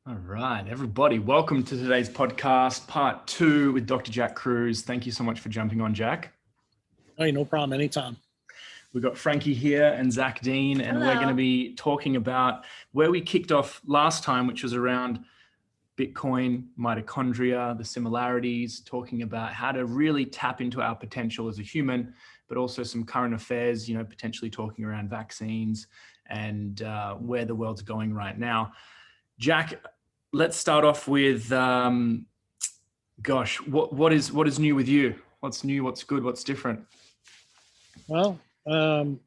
All right, everybody, welcome to today's podcast, part 2 with Dr. Jack Kruse. Thank you so much for jumping on, Jack. Hey, no problem. Anytime. We've got Frankie here and Zac Deane, and We're going to be talking about where we kicked off last time, which was around Bitcoin, mitochondria, the similarities, talking about how to really tap into our potential as a human, but also some current affairs, potentially talking around vaccines and where the world's going right now. Jack, let's start off with, what is new with you? What's new? What's good? What's different? Well,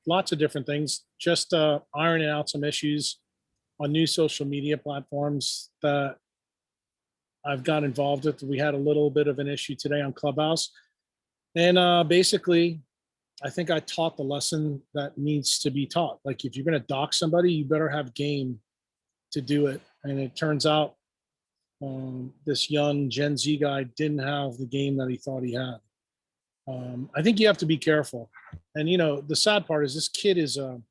lots of different things. Just ironing out some issues on new social media platforms that I've got involved with. We had a little bit of an issue today on Clubhouse. And basically, I think I taught the lesson that needs to be taught. Like, if you're going to dox somebody, you better have game to do it. And it turns out this young Gen Z guy didn't have the game that he thought he had. I think you have to be careful. And, the sad part is this kid is a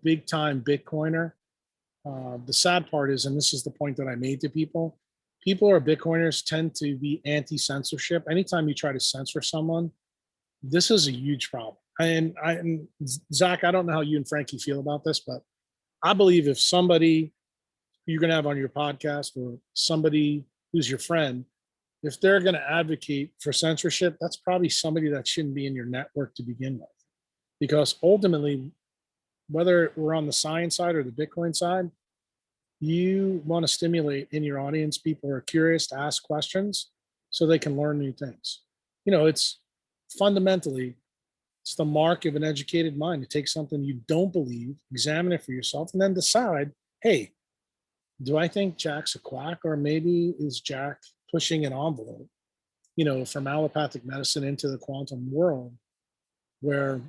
big time Bitcoiner. The sad part is, and this is the point that I made to people who are Bitcoiners tend to be anti-censorship. Anytime you try to censor someone, this is a huge problem. And Zac, I don't know how you and Frankie feel about this, but I believe if somebody you're going to have on your podcast or somebody who's your friend, if they're going to advocate for censorship, that's probably somebody that shouldn't be in your network to begin with. Because ultimately, whether we're on the science side or the Bitcoin side, you want to stimulate in your audience people who are curious to ask questions so they can learn new things. It's fundamentally, it's the mark of an educated mind to take something you don't believe, examine it for yourself, and then decide, hey, do I think Jack's a quack, or maybe is Jack pushing an envelope, from allopathic medicine into the quantum world, where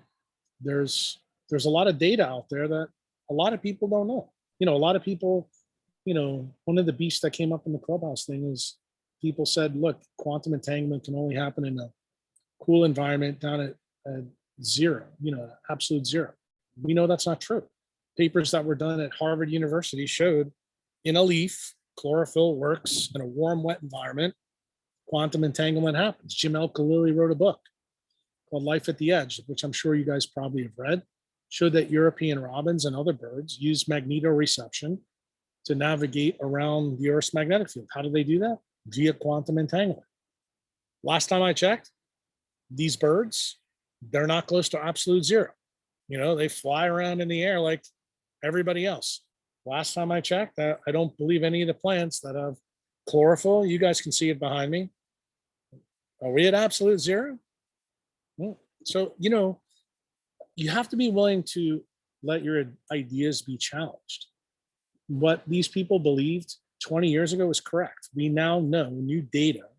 there's a lot of data out there that a lot of people don't know. A lot of people, one of the beasts that came up in the Clubhouse thing is people said, look, quantum entanglement can only happen in a cool environment down at zero, absolute zero. We know that's not true. Papers that were done at Harvard University showed in a leaf, chlorophyll works in a warm, wet environment. Quantum entanglement happens. Jim Al-Khalili wrote a book called Life at the Edge, which I'm sure you guys probably have read, showed that European robins and other birds use magnetoreception to navigate around the Earth's magnetic field. How do they do that? Via quantum entanglement. Last time I checked, these birds, they're not close to absolute zero. They fly around in the air like everybody else. Last time I checked, I don't believe any of the plants that have chlorophyll. You guys can see it behind me. Are we at absolute zero? So, you have to be willing to let your ideas be challenged. What these people believed 20 years ago was correct. We now know new data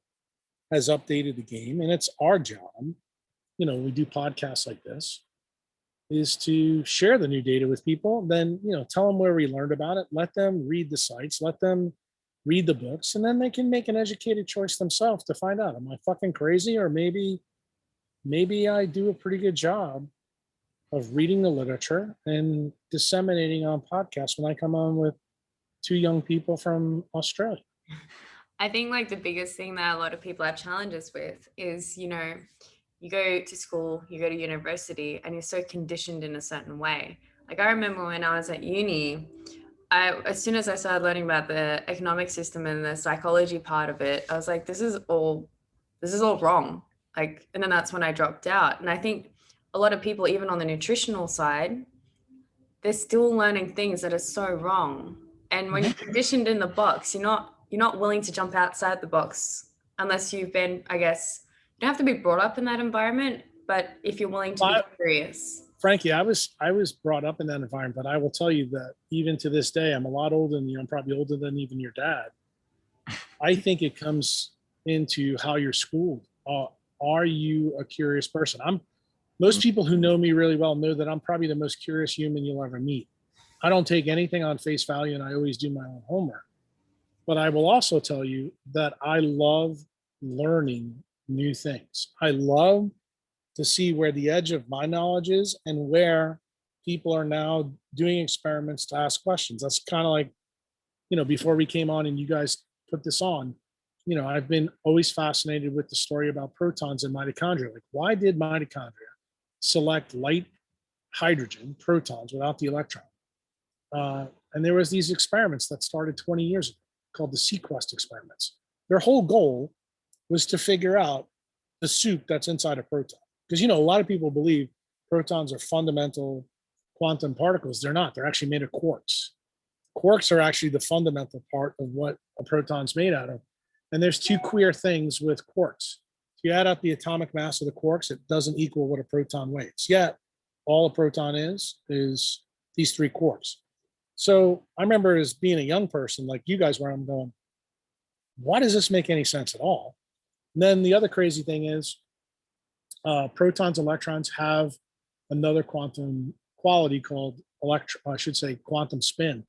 has updated the game, and it's our job. We do podcasts like this, is to share the new data with people, then, tell them where we learned about it, let them read the sites, let them read the books, and then they can make an educated choice themselves to find out, am I fucking crazy? Or maybe I do a pretty good job of reading the literature and disseminating on podcasts when I come on with two young people from Australia. I think the biggest thing that a lot of people have challenges with is, you go to school, you go to university, and you're so conditioned in a certain way. I remember when I was at uni, as soon as I started learning about the economic system and the psychology part of it, I was like, this is all wrong. And then that's when I dropped out. And I think a lot of people, even on the nutritional side, they're still learning things that are so wrong. And when you're conditioned in the box, you're not willing to jump outside the box unless you've been, I guess, you don't have to be brought up in that environment, but if you're willing to be curious. Frankie, I was brought up in that environment, but I will tell you that even to this day, I'm a lot older than you. I'm probably older than even your dad. I think it comes into how you're schooled. Are you a curious person? Most people who know me really well know that I'm probably the most curious human you'll ever meet. I don't take anything on face value, and I always do my own homework. But I will also tell you that I love learning new things. I love to see where the edge of my knowledge is and where people are now doing experiments to ask questions. That's kind of like before we came on and you guys put this on, I've been always fascinated with the story about protons and mitochondria. Like, why did mitochondria select light hydrogen protons without the electron? And there was these experiments that started 20 years ago called the Sequest experiments. Their whole goal was to figure out the soup that's inside a proton. Because, a lot of people believe protons are fundamental quantum particles. They're not. They're actually made of quarks. Quarks are actually the fundamental part of what a proton's made out of. And there's two queer things with quarks. If you add up the atomic mass of the quarks, it doesn't equal what a proton weighs. Yet, all a proton is these three quarks. So I remember as being a young person, like you guys were, I'm going, why does this make any sense at all? And then the other crazy thing is protons, electrons have another quantum quality called quantum spin.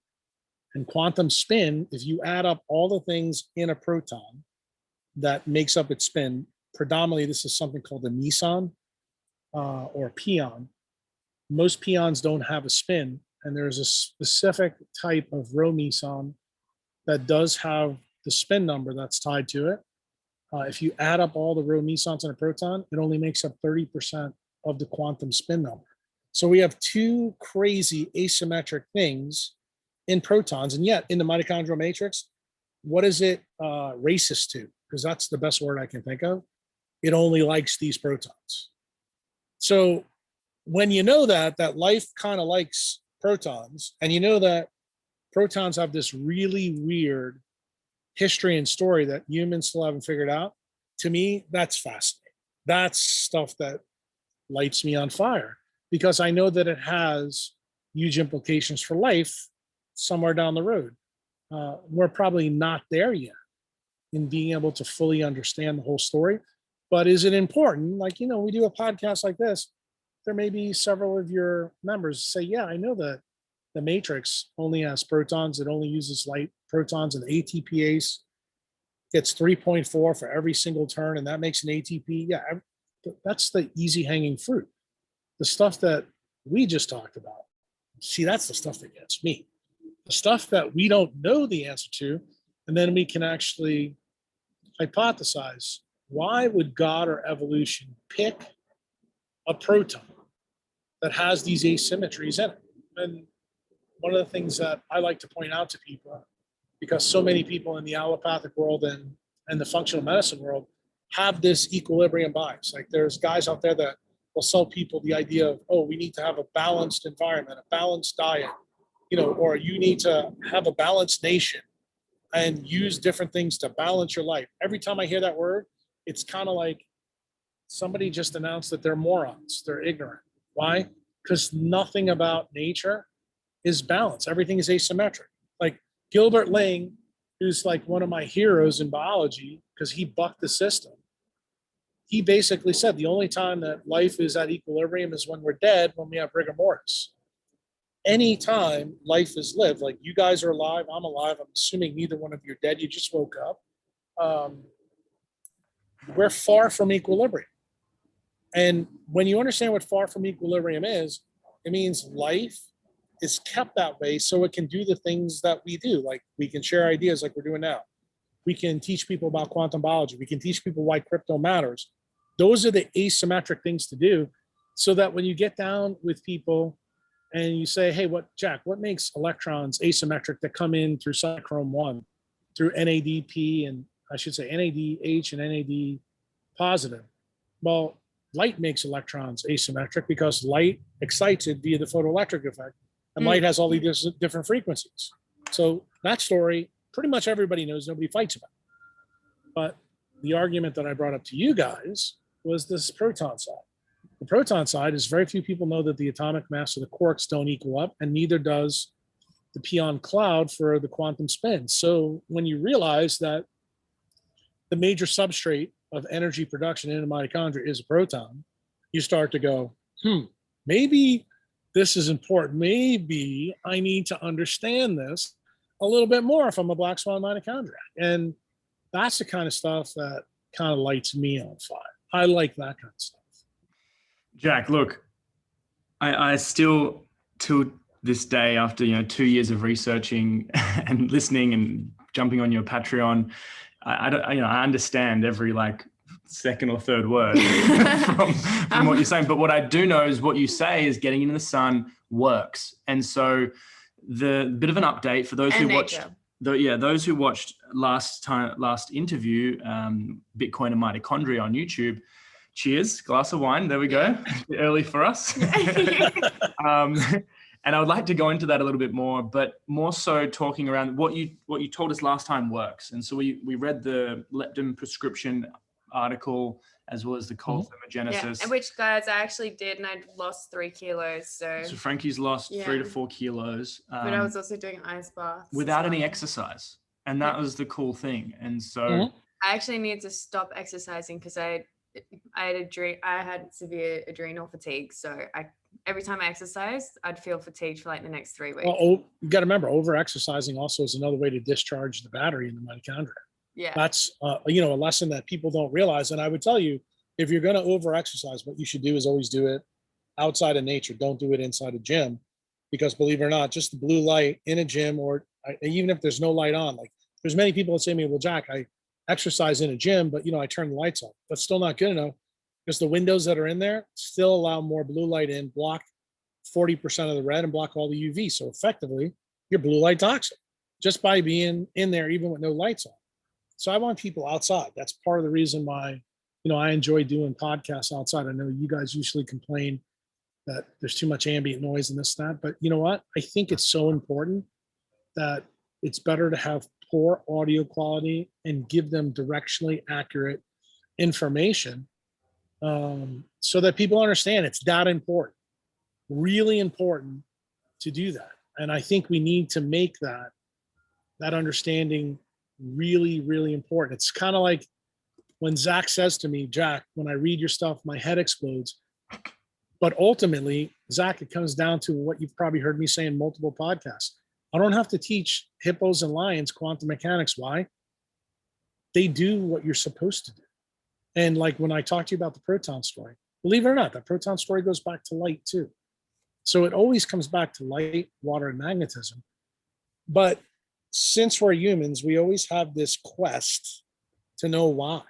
And quantum spin, if you add up all the things in a proton that makes up its spin, predominantly this is something called a meson or a pion. Most pions don't have a spin, and there's a specific type of rho meson that does have the spin number that's tied to it. If you add up all the rho mesons in a proton, it only makes up 30% of the quantum spin number. So we have two crazy asymmetric things in protons, and yet in the mitochondrial matrix, what is it racist to? Because that's the best word I can think of. It only likes these protons. So when you know that life kind of likes protons, and that protons have this really weird history and story that humans still haven't figured out, to me, that's fascinating. That's stuff that lights me on fire, because I know that it has huge implications for life somewhere down the road. We're probably not there yet in being able to fully understand the whole story. But is it important? Like, we do a podcast like this. There may be several of your members say, yeah, I know that the matrix only has protons. It only uses light protons, and the ATPase gets 3.4 for every single turn, and that makes an ATP. Yeah, that's the easy hanging fruit. The stuff that we just talked about, see, that's the stuff that gets me. The stuff that we don't know the answer to, and then we can actually hypothesize, why would God or evolution pick a proton that has these asymmetries in it? And one of the things that I like to point out to people, because so many people in the allopathic world and the functional medicine world have this equilibrium bias. Like, there's guys out there that will sell people the idea of, oh, we need to have a balanced environment, a balanced diet, or you need to have a balanced nation and use different things to balance your life. Every time I hear that word, it's kind of like somebody just announced that they're morons, they're ignorant. Why? Because nothing about nature is balanced. Everything is asymmetric. Like Gilbert Ling, who's like one of my heroes in biology because he bucked the system. He basically said the only time that life is at equilibrium is when we're dead, when we have rigor mortis. Anytime life is lived, like you guys are alive, I'm alive, I'm assuming neither one of you are dead, you just woke up. We're far from equilibrium. And when you understand what far from equilibrium is, it means life is kept that way so it can do the things that we do. Like we can share ideas like we're doing now. We can teach people about quantum biology. We can teach people why crypto matters. Those are the asymmetric things to do, so that when you get down with people and you say, hey, Jack, what makes electrons asymmetric that come in through cytochrome 1, through NADP, and I should say NADH and NAD positive? Well, light makes electrons asymmetric because light excites it via the photoelectric effect, and light has all these different frequencies. So that story, pretty much everybody knows, nobody fights about. But the argument that I brought up to you guys was this proton side. The proton side is very few people know that the atomic mass of the quarks don't equal up, and neither does the pion cloud for the quantum spin. So when you realize that the major substrate of energy production in a mitochondria is a proton, you start to go, maybe this is important. Maybe I need to understand this a little bit more if I'm a black swan mitochondria. And that's the kind of stuff that kind of lights me on fire. I like that kind of stuff. Jack, look, I still, to this day after, 2 years of researching and listening and jumping on your Patreon. I don't, I understand every like second or third word from what you're saying. But what I do know is what you say is getting into the sun works. And so the bit of an update for those who watched, those who watched last interview, Bitcoin and Mitochondria on YouTube. Cheers, glass of wine. There we go. Early for us. And I would like to go into that a little bit more, but more so talking around what you told us last time works. And so we read the leptin prescription article as well as the cold thermogenesis. And which, guys, I actually did, and I lost 3 kilos. So Frankie's lost 3 to 4 kilos. But I was also doing ice baths without any exercise, and that was the cool thing. And so I actually need to stop exercising because I had severe adrenal fatigue. So every time I exercised, I'd feel fatigued for like the next 3 weeks. Well, you got to remember, over-exercising also is another way to discharge the battery in the mitochondria. Yeah. That's, a lesson that people don't realize. And I would tell you, if you're going to over-exercise, what you should do is always do it outside of nature. Don't do it inside a gym, because believe it or not, just the blue light in a gym, or even if there's no light on, like there's many people that say to me, well, Jack, I exercise in a gym, but I turn the lights off. That's still not good enough, because the windows that are in there still allow more blue light in, block 40% of the red and block all the UV. So effectively, you're blue light toxic just by being in there, even with no lights on. So I want people outside. That's part of the reason why, I enjoy doing podcasts outside. I know you guys usually complain that there's too much ambient noise and this, that, but you know what? I think it's so important that it's better to have poor audio quality and give them directionally accurate information, so that people understand it's that important, really important to do that. And I think we need to make that understanding really, really important. It's kind of like when Zac says to me, Jack, when I read your stuff, my head explodes. But ultimately, Zac, it comes down to what you've probably heard me say in multiple podcasts. I don't have to teach hippos and lions quantum mechanics. Why? They do what you're supposed to do. And like when I talked to you about the proton story, believe it or not, that proton story goes back to light too. So it always comes back to light, water, and magnetism. But since we're humans, we always have this quest to know why.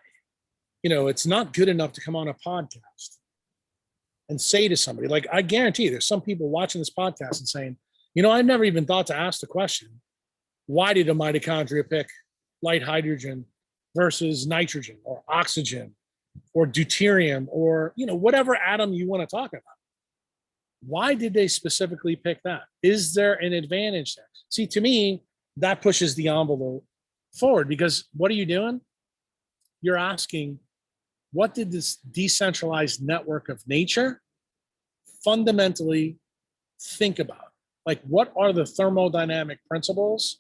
It's not good enough to come on a podcast and say to somebody, like, I guarantee you, there's some people watching this podcast and saying, I've never even thought to ask the question, why did a mitochondria pick light hydrogen versus nitrogen or oxygen or deuterium or, whatever atom you want to talk about? Why did they specifically pick that? Is there an advantage there? See, to me, that pushes the envelope forward, because what are you doing? You're asking, what did this decentralized network of nature fundamentally think about? Like, what are the thermodynamic principles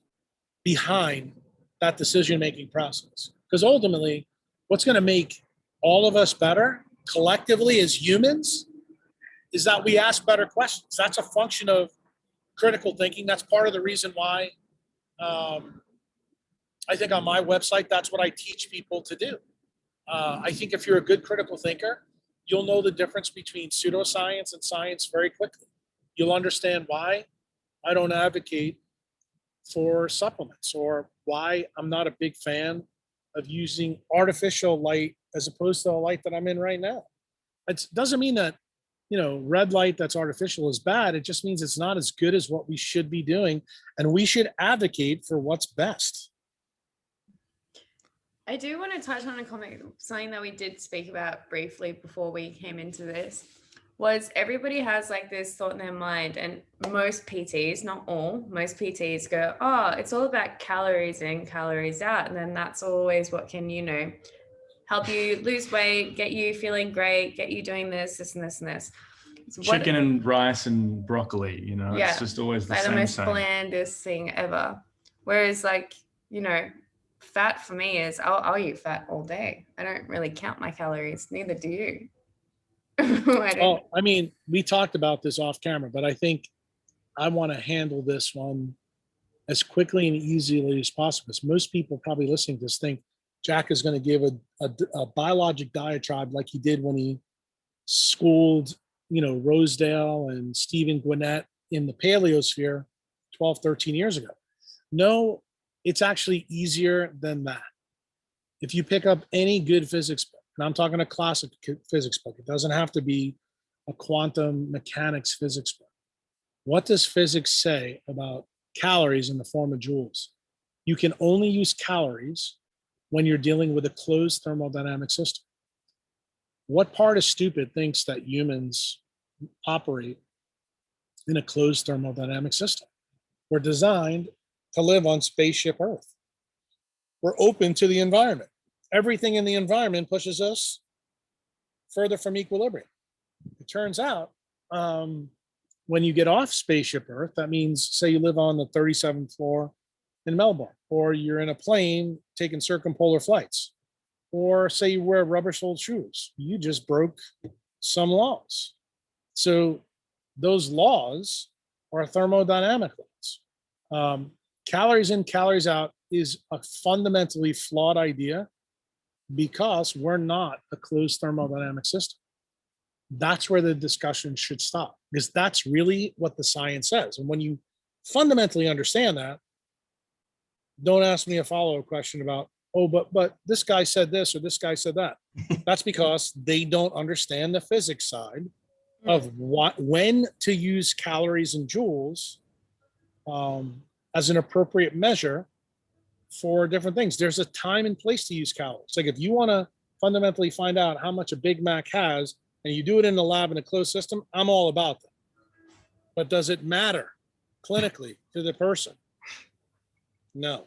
behind that decision-making process? Because ultimately, what's going to make all of us better collectively as humans is that we ask better questions. That's a function of critical thinking. That's part of the reason why I think on my website, that's what I teach people to do. I think if you're a good critical thinker, you'll know the difference between pseudoscience and science very quickly. You'll understand why I don't advocate for supplements, or why I'm not a big fan of using artificial light as opposed to the light that I'm in right now. It doesn't mean that, red light that's artificial is bad. It just means it's not as good as what we should be doing. And we should advocate for what's best. I do want to touch on a comment, something that we did speak about briefly before we came into this, was everybody has like this thought in their mind, and most PTs, not all, most PTs go, oh, it's all about calories in, calories out. And then that's always what can, help you lose weight, get you feeling great, get you doing this, and this, and this. So chicken and rice and broccoli, it's just always the same. The most blandest thing ever. Whereas fat for me is, I'll eat fat all day. I don't really count my calories. Neither do you. Well, we talked about this off camera, but I think I want to handle this one as quickly and easily as possible. Because most people probably listening to this think Jack is going to give a biologic diatribe like he did when he schooled, Rosedale and Stephen Gwinnett, in the paleosphere 12, 13 years ago. No, it's actually easier than that. If you pick up any good physics book, and I'm talking a classic physics book, it doesn't have to be a quantum mechanics physics book. What does physics say about calories in the form of joules? You can only use calories when you're dealing with a closed thermodynamic system. What part of stupid thinks that humans operate in a closed thermodynamic system? We're designed to live on spaceship Earth. We're open to the environment. Everything in the environment pushes us further from equilibrium. It turns out, when you get off spaceship Earth, that means, say you live on the 37th floor in Melbourne, or you're in a plane taking circumpolar flights, or say you wear rubber-soled shoes, you just broke some laws. So those laws are thermodynamic laws. Calories in, calories out is a fundamentally flawed idea because we're not a closed thermodynamic system. That's where the discussion should stop, because that's really what the science says. And when you fundamentally understand that, don't ask me a follow-up question about, oh, but this guy said this or this guy said that. That's because they don't understand the physics side of when to use calories and joules as an appropriate measure for different things. There's a time and place to use calories. Like if you want to fundamentally find out how much a Big Mac has, and you do it in the lab in a closed system, I'm all about that. But does it matter clinically to the person? No.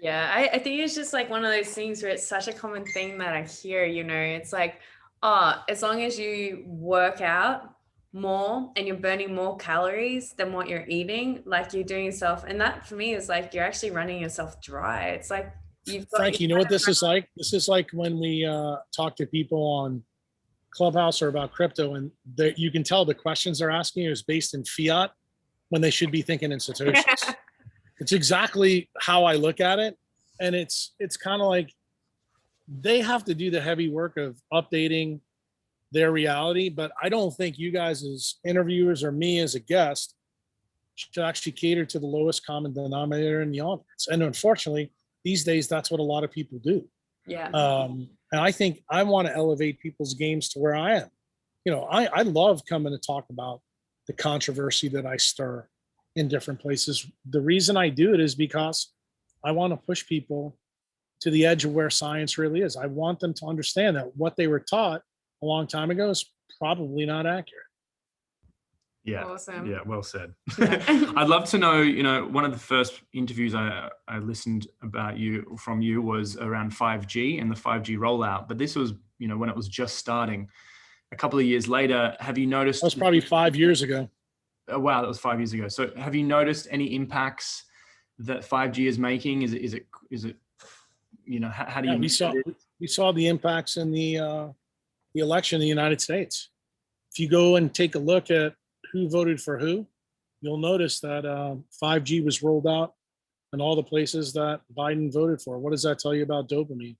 Yeah, I think it's just like one of those things where it's such a common thing that I hear, it's like, oh, as long as you work out more and you're burning more calories than what you're eating, like you're doing yourself. And that for me is like, you're actually running yourself dry. It's like, Frankie, you know what this is like? This is like when we talk to people on Clubhouse or about crypto, and you can tell the questions they're asking is based in fiat when they should be thinking in Satoshis. It's exactly how I look at it. And it's kind of like they have to do the heavy work of updating their reality. But I don't think you guys as interviewers or me as a guest should actually cater to the lowest common denominator in the audience. And unfortunately, these days, that's what a lot of people do. Yeah. And I think I want to elevate people's games to where I am. I love coming to talk about the controversy that I stir in different places. The reason I do it is because I want to push people to the edge of where science really is. I want them to understand that what they were taught a long time ago is probably not accurate. Yeah. Awesome. Yeah. Well said. Yeah. I'd love to know, one of the first interviews I listened from you was around 5G and the 5G rollout, but this was, when it was just starting. A couple of years later, have you noticed? That was probably 5 years ago. Oh, wow, that was 5 years ago. So have you noticed any impacts that 5G is making? Is it, how do you? We saw the impacts in the election in the United States. If you go and take a look at who voted for who, you'll notice that 5G was rolled out in all the places that Biden voted for. What does that tell you about dopamine?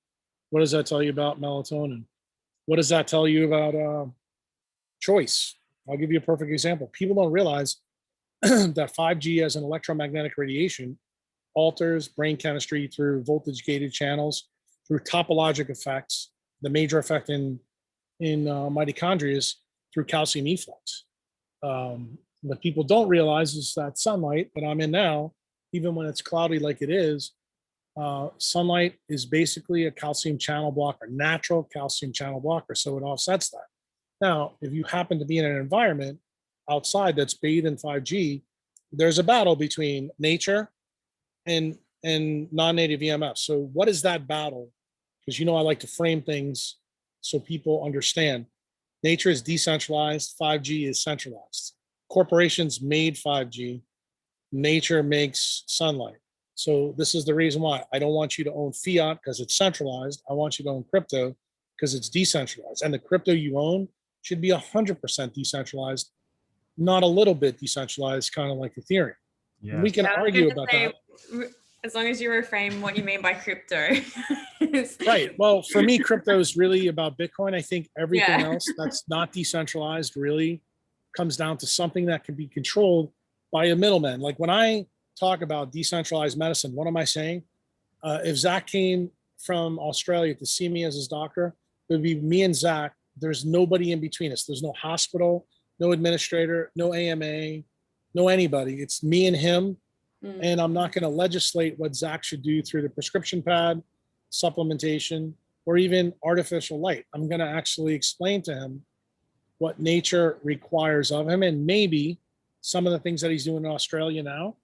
What does that tell you about melatonin? What does that tell you about choice? I'll give you a perfect example. People don't realize that 5G as an electromagnetic radiation alters brain chemistry through voltage-gated channels, through topologic effects. The major effect in mitochondria is through calcium efflux. What people don't realize is that sunlight that I'm in now, even when it's cloudy like it is, sunlight is basically a calcium channel blocker, natural calcium channel blocker. So it offsets that. Now, if you happen to be in an environment outside that's bathed in 5G, there's a battle between nature and non-native EMFs. So what is that battle? Because I like to frame things so people understand. Nature is decentralized, 5G is centralized. Corporations made 5G, nature makes sunlight. So this is the reason why I don't want you to own fiat because it's centralized. I want you to own crypto because it's decentralized. And the crypto you own should be 100% decentralized, not a little bit decentralized, kind of like Ethereum. Yeah. We can argue about that. As long as you reframe what you mean by crypto. Right. Well, for me, crypto is really about Bitcoin. I think everything else that's not decentralized really comes down to something that can be controlled by a middleman. Like when I talk about decentralized medicine, what am I saying? If Zac came from Australia to see me as his doctor, it would be me and Zac. There's nobody in between us. There's no hospital, no administrator, no AMA, no anybody. It's me and him. And I'm not going to legislate what Zac should do through the prescription pad, supplementation, or even artificial light. I'm going to actually explain to him what nature requires of him. And maybe some of the things that he's doing in Australia now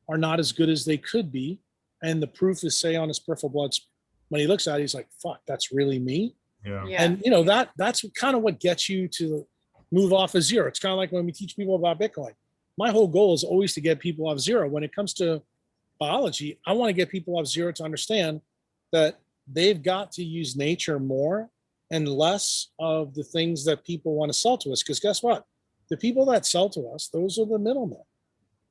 are not as good as they could be. And the proof is, say, on his peripheral blood. When he looks at it, he's like, fuck, that's really me. Yeah. And that's kind of what gets you to move off of zero. It's kind of like when we teach people about Bitcoin. My whole goal is always to get people off zero. When it comes to biology, I want to get people off zero to understand that they've got to use nature more and less of the things that people want to sell to us. Because guess what? The people that sell to us, those are the middlemen.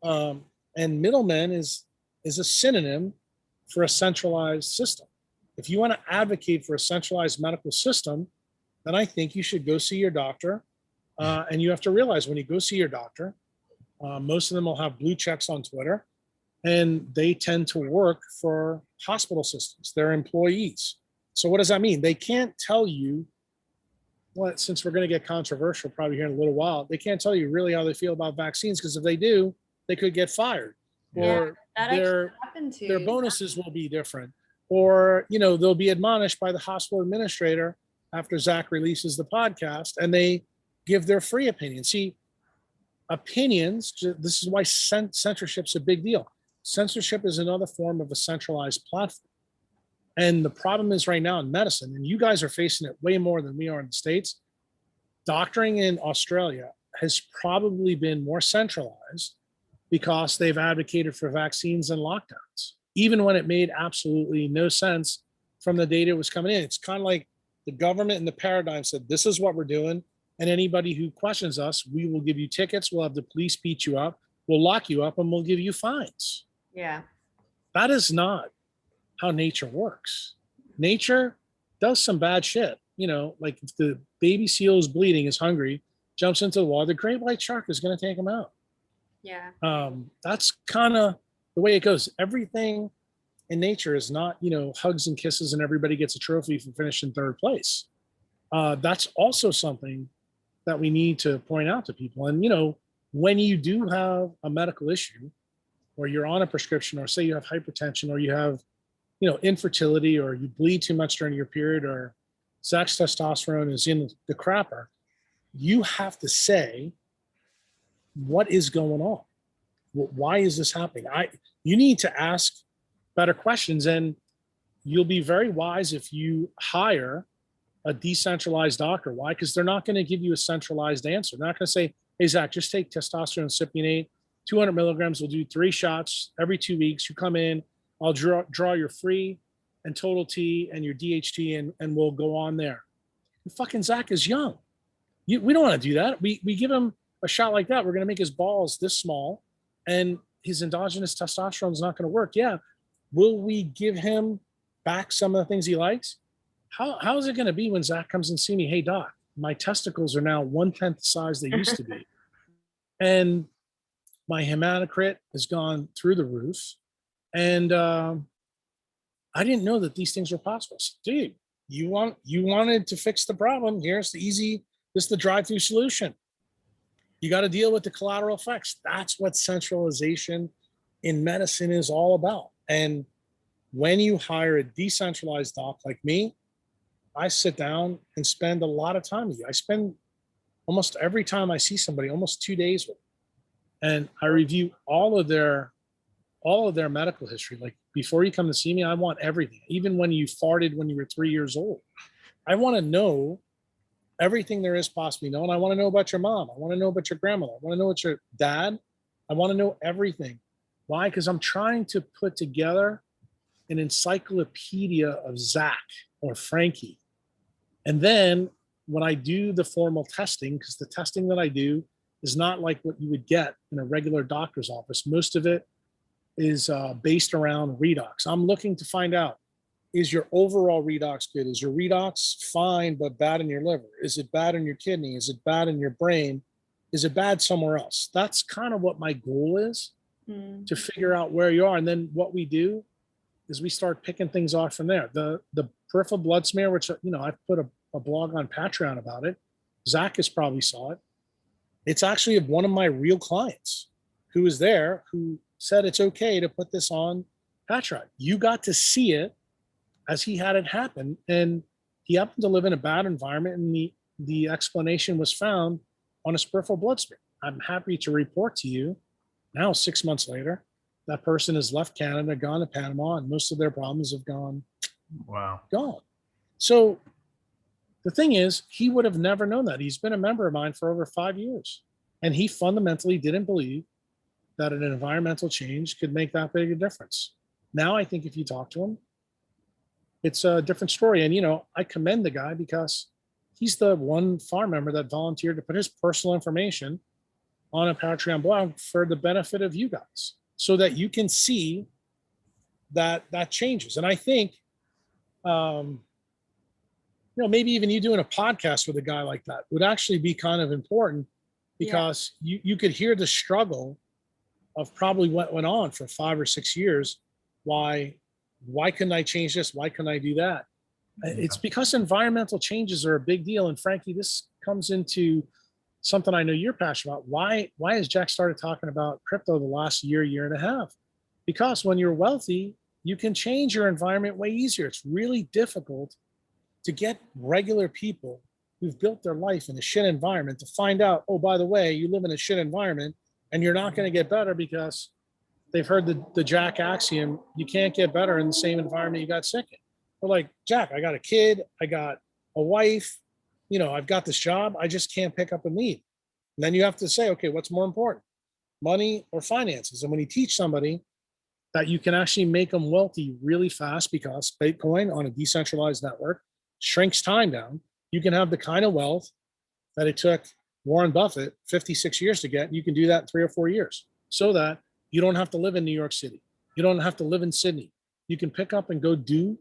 And middlemen is a synonym for a centralized system. If you want to advocate for a centralized medical system, then I think you should go see your doctor. And you have to realize when you go see your doctor, most of them will have blue checks on Twitter, and they tend to work for hospital systems. They're employees. So what does that mean? They can't tell you, well, since we're going to get controversial probably here in a little while, they can't tell you really how they feel about vaccines, because if they do, they could get fired. Or their bonuses will be different. Or, they'll be admonished by the hospital administrator after Zac releases the podcast, and they give their free opinion. See, opinions, this is why censorship's a big deal. Censorship is another form of a centralized platform. And the problem is right now in medicine, and you guys are facing it way more than we are in the States, doctoring in Australia has probably been more centralized because they've advocated for vaccines and lockdowns, even when it made absolutely no sense from the data that was coming in. It's kind of like the government and the paradigm said, this is what we're doing. And anybody who questions us, we will give you tickets. We'll have the police beat you up. We'll lock you up, and we'll give you fines. Yeah. That is not how nature works. Nature does some bad shit. Like if the baby seal is bleeding, is hungry, jumps into the water, the great white shark is going to take him out. Yeah. That's kind of the way it goes. Everything in nature is not, hugs and kisses and everybody gets a trophy for finishing third place. That's also something that we need to point out to people. And, when you do have a medical issue, or you're on a prescription, or say you have hypertension, or you have, infertility, or you bleed too much during your period, or Zac's testosterone is in the crapper, you have to say, what is going on? Why is this happening? You need to ask better questions, and you'll be very wise if you hire a decentralized doctor. Why? Because they're not going to give you a centralized answer. They're not going to say, hey, Zac, just take testosterone cypionate, 200 milligrams. We'll do 3 shots every 2 weeks. You come in, I'll draw your free and total T and your DHT, and we'll go on there. And fucking Zac is young. We don't want to do that. We give him a shot like that. We're going to make his balls this small, and his endogenous testosterone is not going to work. Yeah. Will we give him back some of the things he likes? How is it going to be when Zac comes and see me? Hey, doc, my testicles are now 1/10 the size they used to be. And my hematocrit has gone through the roof. And I didn't know that these things were possible. So, dude, you wanted to fix the problem. Here's this is the drive-through solution. You got to deal with the collateral effects. That's what centralization in medicine is all about. And when you hire a decentralized doc like me, I sit down and spend a lot of time with you. I spend almost every time I see somebody, almost 2 days with them. And I review all of their medical history. Like before you come to see me, I want everything. Even when you farted when you were 3 years old, I want to know everything there is possibly known. I want to know about your mom. I want to know about your grandmother. I want to know about your dad. I want to know everything. Why? Because I'm trying to put together an encyclopedia of Zac or Frankie. And then when I do the formal testing, because the testing that I do is not like what you would get in a regular doctor's office. Most of it is based around redox. I'm looking to find out, is your overall redox good? Is your redox fine but bad in your liver? Is it bad in your kidney? Is it bad in your brain? is it bad somewhere else? That's kind of what my goal is, to figure out where you are. And then what we do is we start picking things off from there. The peripheral blood smear, which, I've put a blog on Patreon about it. Zac has probably saw it. It's actually of one of my real clients who was there, who said it's okay to put this on Patreon. You got to see it as he had it happen. And he happened to live in a bad environment, and the explanation was found on his peripheral blood smear. I'm happy to report to you now, 6 months later, that person has left Canada, gone to Panama, and most of their problems have gone. Wow. Gone. So the thing is, he would have never known that. He's been a member of mine for over 5 years. And he fundamentally didn't believe that an environmental change could make that big a difference. Now, I think if you talk to him, it's a different story. And, I commend the guy because he's the one farm member that volunteered to put his personal information on a Patreon blog for the benefit of you guys, so that you can see that changes. And I think, maybe even you doing a podcast with a guy like that would actually be kind of important, because you could hear the struggle of probably what went on for 5 or 6 years. Why couldn't I change this? Why couldn't I do that? It's because environmental changes are a big deal. And Frankie, this comes into something I know you're passionate about. Why has Jack started talking about crypto the last year and a half? Because when you're wealthy, you can change your environment way easier. It's really difficult to get regular people who've built their life in a shit environment to find out, oh, by the way, you live in a shit environment and you're not going to get better, because they've heard the Jack axiom: you can't get better in the same environment you got sick in. We're like, Jack, I got a kid, I got a wife, I've got this job, I just can't pick up and leave. And then you have to say, okay, what's more important, money or finances? And when you teach somebody that you can actually make them wealthy really fast, because Bitcoin on a decentralized network shrinks time down, you can have the kind of wealth that it took Warren Buffett 56 years to get. You can do that in 3 or 4 years, so that you don't have to live in New York City. You don't have to live in Sydney. You can pick up and go do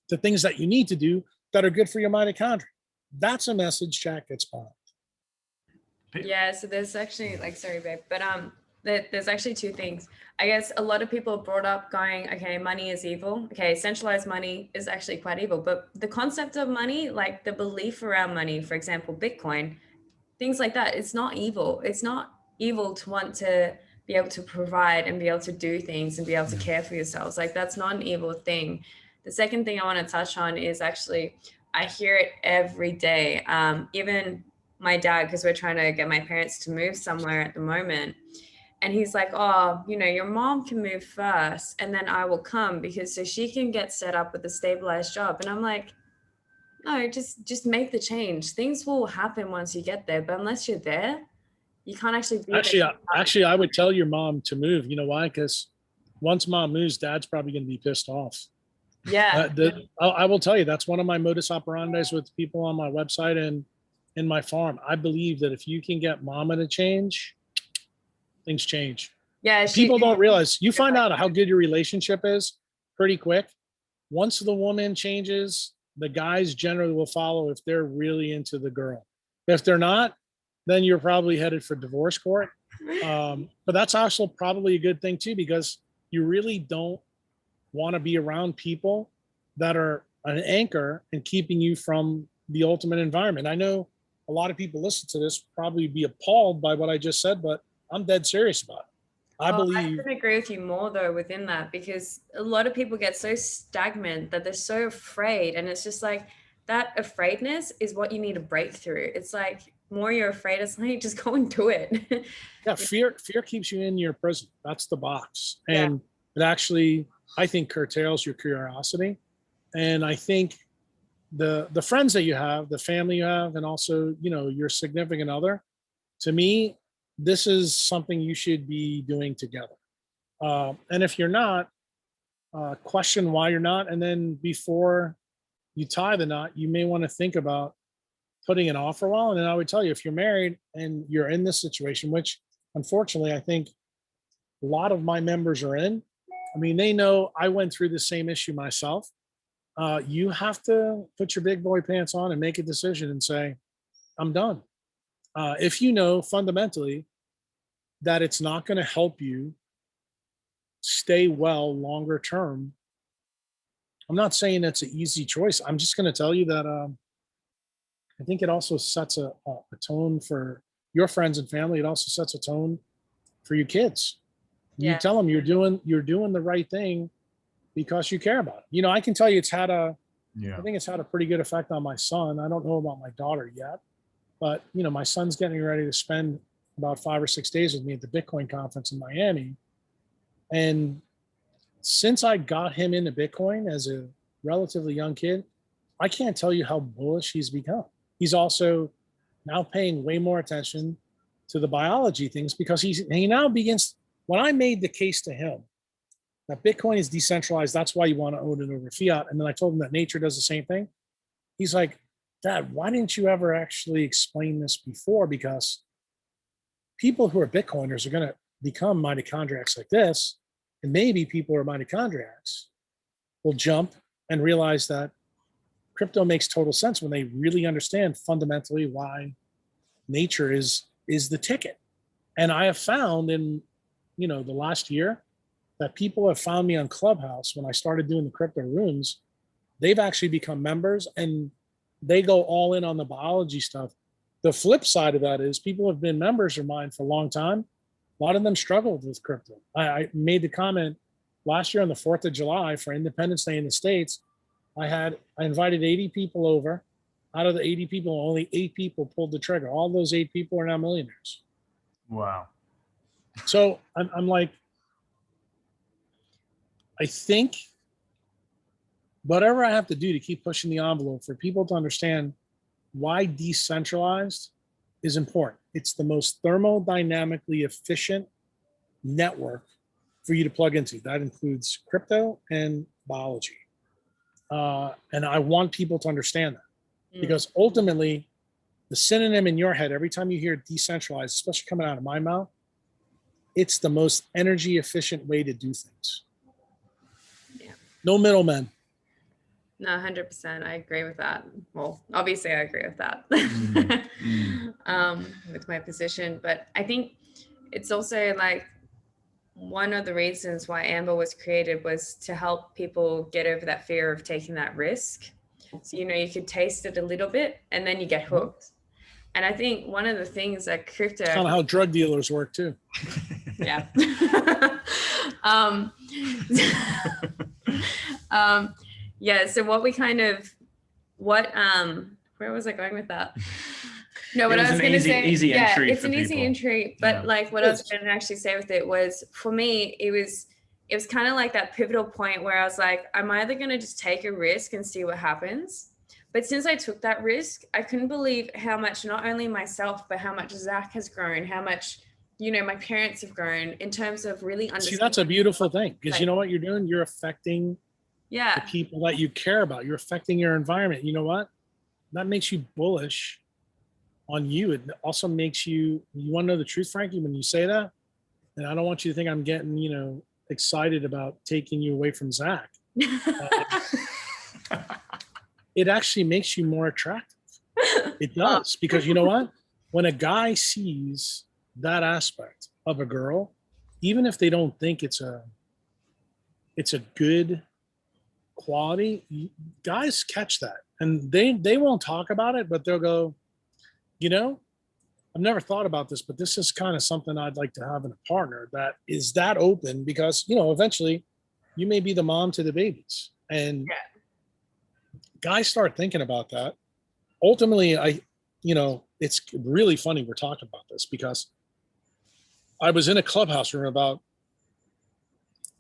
the things that you need to do that are good for your mitochondria. That's a message Jack gets behind. Yeah, so there's actually, sorry, babe, but there's actually two things. I guess a lot of people are brought up going, okay, money is evil. Okay, centralized money is actually quite evil. But the concept of money, like the belief around money, for example, Bitcoin, things like that, it's not evil. It's not evil to want to be able to provide and be able to do things and be able to care for yourselves. Like, that's not an evil thing. The second thing I want to touch on is actually, I hear it every day. Even my dad, because we're trying to get my parents to move somewhere at the moment. And he's like, oh, your mom can move first and then I will come, because so she can get set up with a stabilized job. And I'm like, no, just make the change. Things will happen once you get there. But unless you're there, you can't actually be Actually, I would tell your mom to move. You know why? Because once mom moves, dad's probably going to be pissed off. Yeah. I will tell you, that's one of my modus operandis with people on my website and in my farm. I believe that if you can get mama to change, things change. Yeah. People don't realize, you find out how good your relationship is pretty quick. Once the woman changes, the guys generally will follow if they're really into the girl. If they're not, then you're probably headed for divorce court. But that's also probably a good thing too, because you really don't want to be around people that are an anchor and keeping you from the ultimate environment. I know a lot of people listen to this probably be appalled by what I just said, but I'm dead serious about it. I couldn't agree with you more though within that, because a lot of people get so stagnant that they're so afraid, and it's just like that afraidness is what you need to break through. It's like, more you're afraid, it's like, just go and do it. Yeah, fear keeps you in your prison. That's the box. And it actually, I think, curtails your curiosity. And I think the friends that you have, the family you have, and also, your significant other, to me, this is something you should be doing together. And if you're not, question why you're not. And then before you tie the knot, you may want to think about putting it off for a while. And then I would tell you, if you're married and you're in this situation, which unfortunately I think a lot of my members are in, I mean, they know I went through the same issue myself. You have to put your big boy pants on and make a decision and say, I'm done. if you know fundamentally that it's not going to help you stay well longer term, I'm not saying it's an easy choice. I'm just going to tell you that I think it also sets a tone for your friends and family. It also sets a tone for your kids. You Yeah. tell them you're doing the right thing because you care about it. You know, I can tell you I think it's had a pretty good effect on my son. I don't know about my daughter yet, but you know, my son's getting ready to spend about 5 or 6 days with me at the Bitcoin conference in Miami. And since I got him into Bitcoin as a relatively young kid, I can't tell you how bullish he's become. He's also now paying way more attention to the biology things because he now begins. When I made the case to him that Bitcoin is decentralized, that's why you want to own it over fiat. And then I told him that nature does the same thing. He's like, Dad, why didn't you ever actually explain this before? Because people who are Bitcoiners are going to become mitochondriacs like this. And maybe people who are mitochondriacs will jump and realize that crypto makes total sense when they really understand fundamentally why nature is the ticket. And I have found in, you know, the last year that people have found me on Clubhouse when I started doing the crypto rooms. They've actually become members and they go all in on the biology stuff. The flip side of that is people have been members of mine for a long time. A lot of them struggled with crypto. I made the comment last year on the 4th of July for Independence Day in the States. I invited 80 people over. Out of the 80 people, only 8 people pulled the trigger. All those 8 people are now millionaires. Wow. So I'm like, I think whatever I have to do to keep pushing the envelope for people to understand why decentralized is important. It's the most thermodynamically efficient network for you to plug into. That includes crypto and biology. And I want people to understand that because ultimately the synonym in your head, every time you hear decentralized, especially coming out of my mouth, it's the most energy efficient way to do things. Yeah. No middlemen. No, 100%. I agree with that. Well, obviously I agree with that with my position, but I think it's also like one of the reasons why Amber was created was to help people get over that fear of taking that risk. So, you know, you could taste it a little bit and then you get hooked. And I think one of the things that crypto... It's kind of how drug dealers work too. Yeah. Yeah. So what we kind of, where was I going with that? No, what I was going to say, easy entry it's an easy entry, but like what I was going to actually say with it was, for me, it was kind of like that pivotal point where I was like, I'm either going to just take a risk and see what happens. But since I took that risk, I couldn't believe how much, not only myself, but how much Zac has grown, how much, you know, my parents have grown in terms of really understanding. See, that's a beautiful thing because you know what you're doing? You're affecting the people that you care about. You're affecting your environment. You know what? That makes you bullish on you. It also makes you want to know the truth, Frankie, when you say that? And I don't want you to think I'm getting, you know, excited about taking you away from Zac. It actually makes you more attractive. It does, because you know what? When a guy sees that aspect of a girl, even if they don't think it's a good quality, guys catch that. And they won't talk about it, but they'll go, you know, I've never thought about this, but this is kind of something I'd like to have in a partner that is that open, because, you know, eventually you may be the mom to the babies. And guys start thinking about that. Ultimately, it's really funny we're talking about this because I was in a clubhouse room about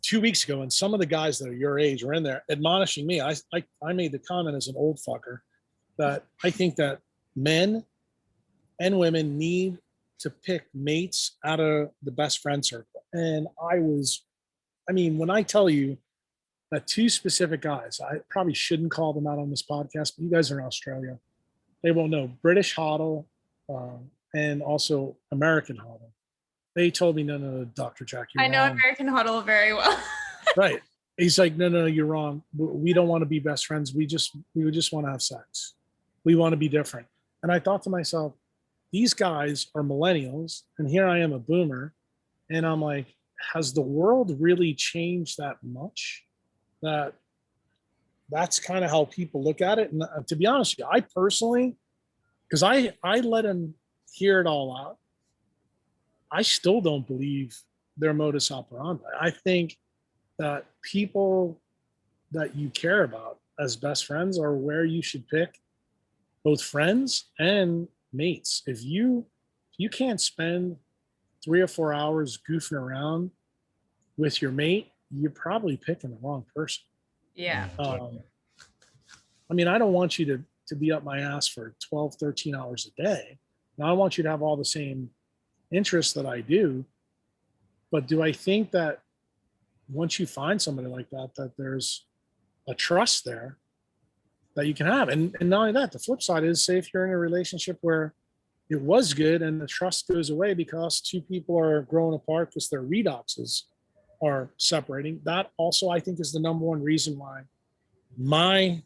2 weeks ago, and some of the guys that are your age were in there admonishing me. I made the comment as an old fucker that I think that men and women need to pick mates out of the best friend circle. And when I tell you that 2 specific guys, I probably shouldn't call them out on this podcast, but you guys are in Australia. They won't know. British Hodl and also American Hodl. They told me, no, Dr. Jack, you're wrong. I know American Hodl very well. Right. He's like, no, you're wrong. We don't want to be best friends. We just want to have sex. We want to be different. And I thought to myself, these guys are millennials, and here I am, a boomer, and I'm like, has the world really changed that much? That's kind of how people look at it. And to be honest with you, I personally, because I let him hear it all out, I still don't believe their modus operandi. I think that people that you care about as best friends are where you should pick both friends and mates. If you can't spend 3 or 4 hours goofing around with your mate, you're probably picking the wrong person. Yeah. I mean, I don't want you to be up my ass for 12, 13 hours a day. Now, I want you to have all the same interests that I do. But do I think that once you find somebody like that, that there's a trust there that you can have? And not only that, the flip side is, say if you're in a relationship where it was good and the trust goes away because two people are growing apart because their redoxes are separating. That also, I think, is the number one reason why my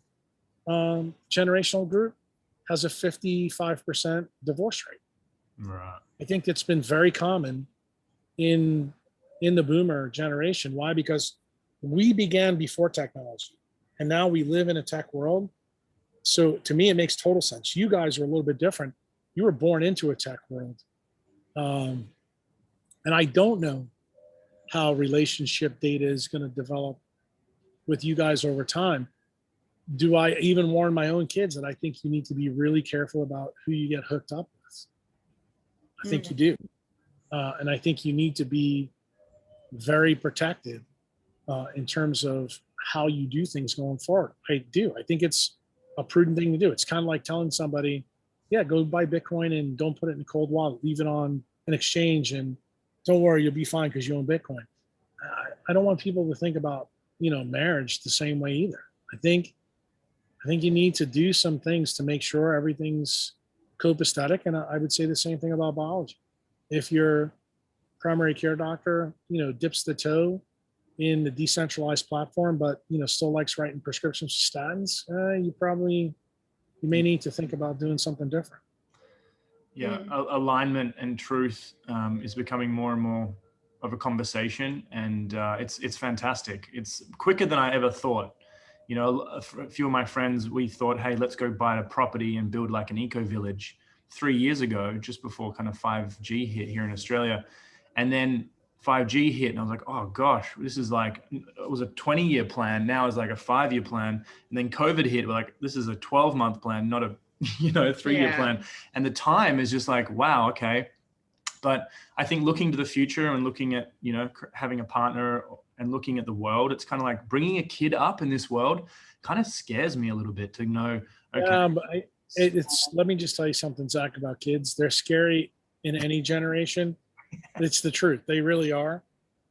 generational group has a 55% divorce rate. Right. I think it's been very common in the boomer generation. Why? Because we began before technology, and now we live in a tech world. So to me, it makes total sense. You guys are a little bit different. You were born into a tech world. And I don't know how relationship data is going to develop with you guys over time. Do I even warn my own kids that I think you need to be really careful about who you get hooked up with? I think you do. And I think you need to be very protected in terms of how you do things going forward. I do. I think it's a prudent thing to do. It's kind of like telling somebody, yeah, go buy Bitcoin and don't put it in a cold wallet, leave it on an exchange, and don't worry, you'll be fine because you own Bitcoin. I don't want people to think about, marriage the same way either. I think you need to do some things to make sure everything's copacetic. And I would say the same thing about biology. If your primary care doctor, dips the toe in the decentralized platform, but, still likes writing prescriptions for statins, you may need to think about doing something different. Yeah, alignment and truth is becoming more and more of a conversation, and it's fantastic. It's quicker than I ever thought. A few of my friends, we thought, hey, let's go buy a property and build like an eco village 3 years ago, just before kind of 5G hit here in Australia. And then 5G hit, and I was like, oh gosh, this is like, it was a 20-year plan. Now it's like a 5-year plan. And then COVID hit, we're like, this is a 12-month plan, not a 3-year plan. And the time is just like, wow, okay. But I think looking to the future and looking at, having a partner and looking at the world, it's kind of like bringing a kid up in this world kind of scares me a little bit to know. Okay. Let me just tell you something, Zach, about kids. They're scary in any generation. It's the truth. They really are.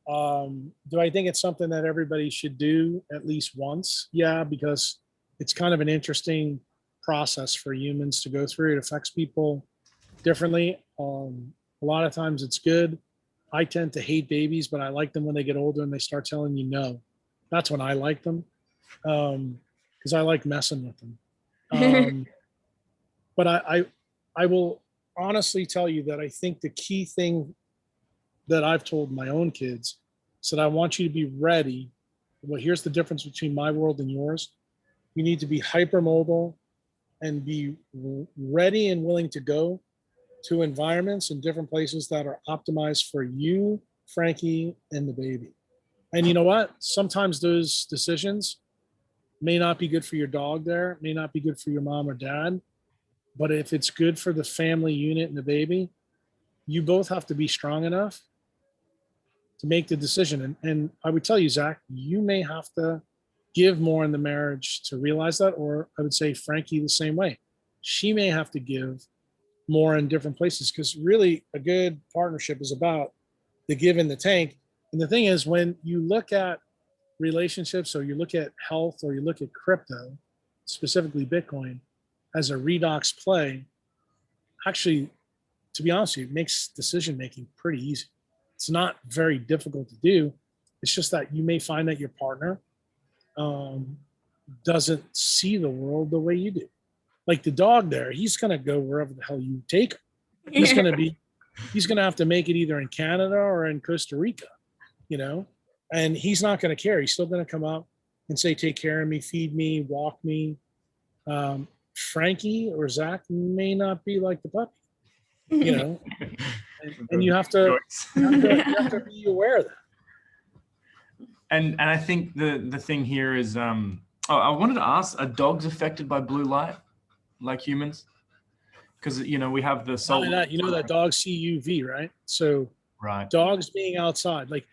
Do I think it's something that everybody should do at least once? Yeah, because it's kind of an interesting process for humans to go through. It affects people differently. A lot of times it's good. I tend to hate babies, but I like them when they get older and they start telling you no. That's when I like them, because I like messing with them. But I will honestly tell you that I think the key thing that I've told my own kids is that I want you to be ready. Well, here's the difference between my world and yours. You need to be hypermobile and be ready and willing to go to environments and different places that are optimized for you, Frankie, and the baby. And you know what? Sometimes those decisions may not be good for your dog there, may not be good for your mom or dad, but if it's good for the family unit and the baby, you both have to be strong enough to make the decision. And I would tell you, Zach, you may have to give more in the marriage to realize that, or I would say Frankie the same way. She may have to give more in different places, because really a good partnership is about the give and the take. And the thing is, when you look at relationships, or you look at health, or you look at crypto, specifically Bitcoin, as a redox play, actually, to be honest with you, it makes decision making pretty easy. It's not very difficult to do. It's just that you may find that your partner doesn't see the world the way you do. Like the dog there, he's going to go wherever the hell you take him. He's going to have to make it either in Canada or in Costa Rica, you know, and he's not going to care. He's still going to come up and say, take care of me, feed me, walk me. Frankie or Zac may not be like the puppy, you know, and you have to be aware of that. And I think the thing here is, I wanted to ask, are dogs affected by blue light like humans? Because, you know, we have the solar. You know that dogs see UV, right? So right. Dogs being outside, like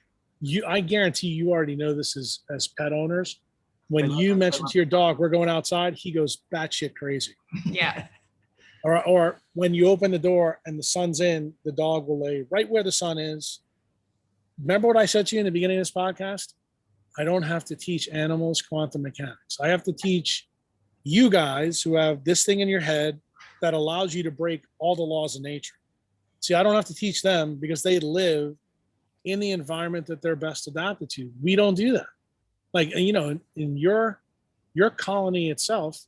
I guarantee you already know this as pet owners. When you mention to your dog, we're going outside, he goes batshit crazy. Yeah. Or when you open the door and the sun's in, the dog will lay right where the sun is. Remember what I said to you in the beginning of this podcast? I don't have to teach animals quantum mechanics. I have to teach you guys who have this thing in your head that allows you to break all the laws of nature. See, I don't have to teach them because they live in the environment that they're best adapted to. We don't do that. Like, you know, in your colony itself,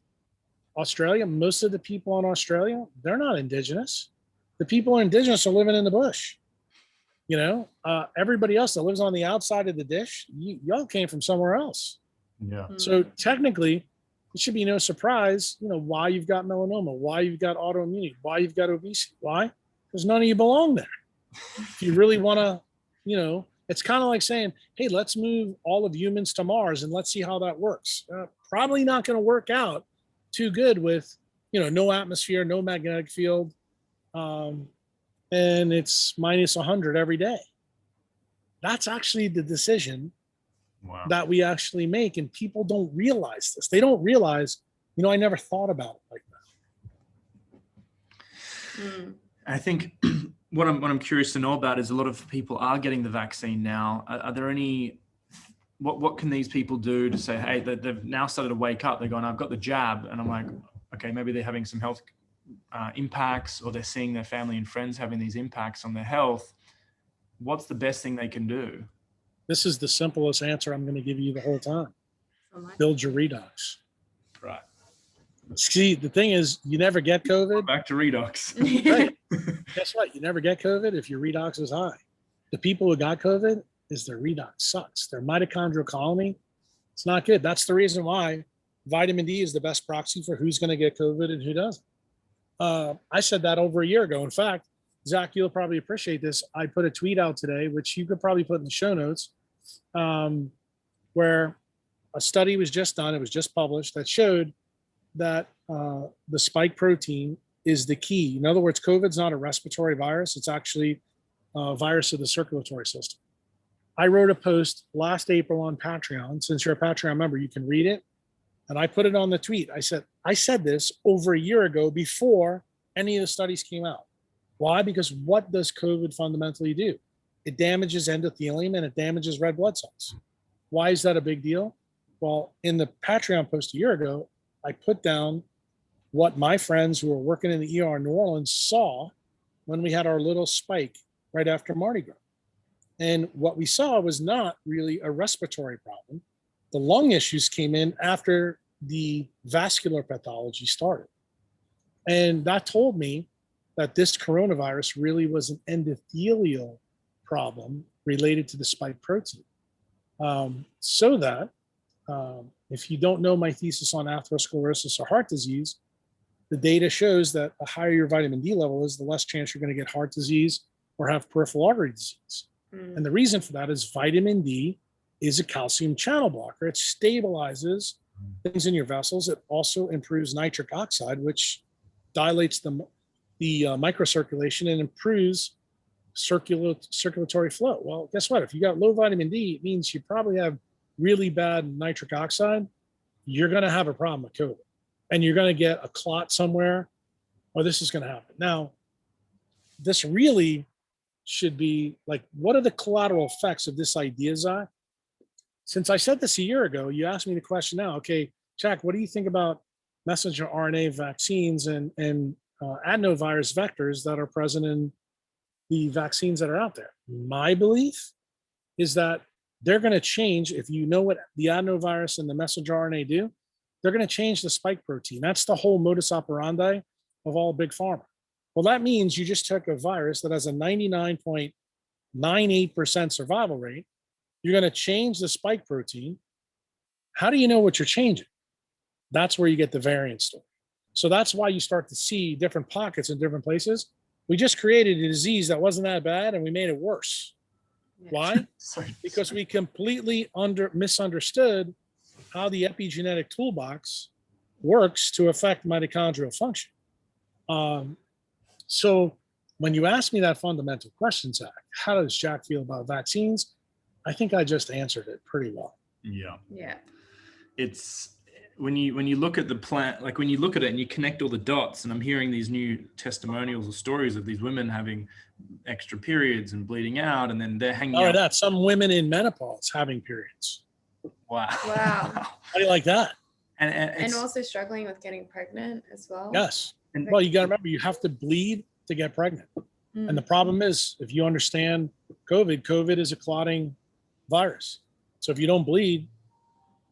Australia, most of the people in Australia, they're not indigenous. The people who are indigenous are living in the bush. You know, everybody else that lives on the outside of the dish, y'all came from somewhere else. Yeah. So technically, it should be no surprise, you know, why you've got melanoma, why you've got autoimmunity, why you've got obesity. Why? Because none of you belong there. If you really want to, you know, it's kind of like saying, hey, let's move all of humans to Mars and let's see how that works. Probably not going to work out too good with, you know, no atmosphere, no magnetic field. And it's minus 100 every day. That's actually the decision that we actually make. And people don't realize this. They don't realize, you know, I never thought about it like that. I think what I'm curious to know about is a lot of people are getting the vaccine now. Are there any, what can these people do to say, hey, they've now started to wake up. They're going, I've got the jab. And I'm like, okay, maybe they're having some health impacts, or they're seeing their family and friends having these impacts on their health. What's the best thing they can do? This is the simplest answer I'm going to give you the whole time. Build your redox. Right. See, the thing is, you never get COVID. Back to redox. Right. Guess what? You never get COVID if your redox is high. The people who got COVID is their redox sucks. Their mitochondrial colony, it's not good. That's the reason why vitamin D is the best proxy for who's going to get COVID and who doesn't. I said that over a year ago. In fact, Zac, you'll probably appreciate this. I put a tweet out today, which you could probably put in the show notes, where a study was just done. It was just published that showed that the spike protein is the key. In other words, COVID's not a respiratory virus. It's actually a virus of the circulatory system. I wrote a post last April on Patreon. Since you're a Patreon member, you can read it. And I put it on the tweet. I said this over a year ago before any of the studies came out. Why? Because what does COVID fundamentally do? It damages endothelium and it damages red blood cells. Why is that a big deal? Well, in the Patreon post a year ago, I put down what my friends who were working in the ER in New Orleans saw when we had our little spike right after Mardi Gras. And what we saw was not really a respiratory problem. The lung issues came in after the vascular pathology started. And that told me that this coronavirus really was an endothelial problem related to the spike protein. So that if you don't know my thesis on atherosclerosis or heart disease, the data shows that the higher your vitamin D level is, the less chance you're going to get heart disease or have peripheral artery disease. And the reason for that is vitamin D is a calcium channel blocker. It stabilizes things in your vessels. It also improves nitric oxide, which dilates the microcirculation and improves circulatory flow. Well, guess what? If you got low vitamin D, it means you probably have really bad nitric oxide. You're going to have a problem with COVID, and you're going to get a clot somewhere, or this is going to happen. Now, this really should be like, what are the collateral effects of this idea, Zac? Since I said this a year ago, you asked me the question now, okay, Jack, what do you think about messenger RNA vaccines and adenovirus vectors that are present in the vaccines that are out there? My belief is that they're going to change. If you know what the adenovirus and the messenger RNA do, they're going to change the spike protein. That's the whole modus operandi of all big pharma. Well, that means you just took a virus that has a 99.98% survival rate. You're going to change the spike protein. How do you know what you're changing? That's where you get the variant story. So that's why you start to see different pockets in different places. We just created a disease that wasn't that bad and we made it worse. Yeah. Why? Because we completely misunderstood how the epigenetic toolbox works to affect mitochondrial function. So when you ask me that fundamental question, Zach, how does Jack feel about vaccines? I think I just answered it pretty well. Yeah. Yeah. It's when you look at the plant, like when you look at it and you connect all the dots, and I'm hearing these new testimonials or stories of these women having extra periods and bleeding out, and then they're hanging out. That some women in menopause having periods. Wow. How do you like that? And also struggling with getting pregnant as well. Yes. And well, you got to remember, you have to bleed to get pregnant. Mm. And the problem is, if you understand COVID is a clotting virus. So if you don't bleed,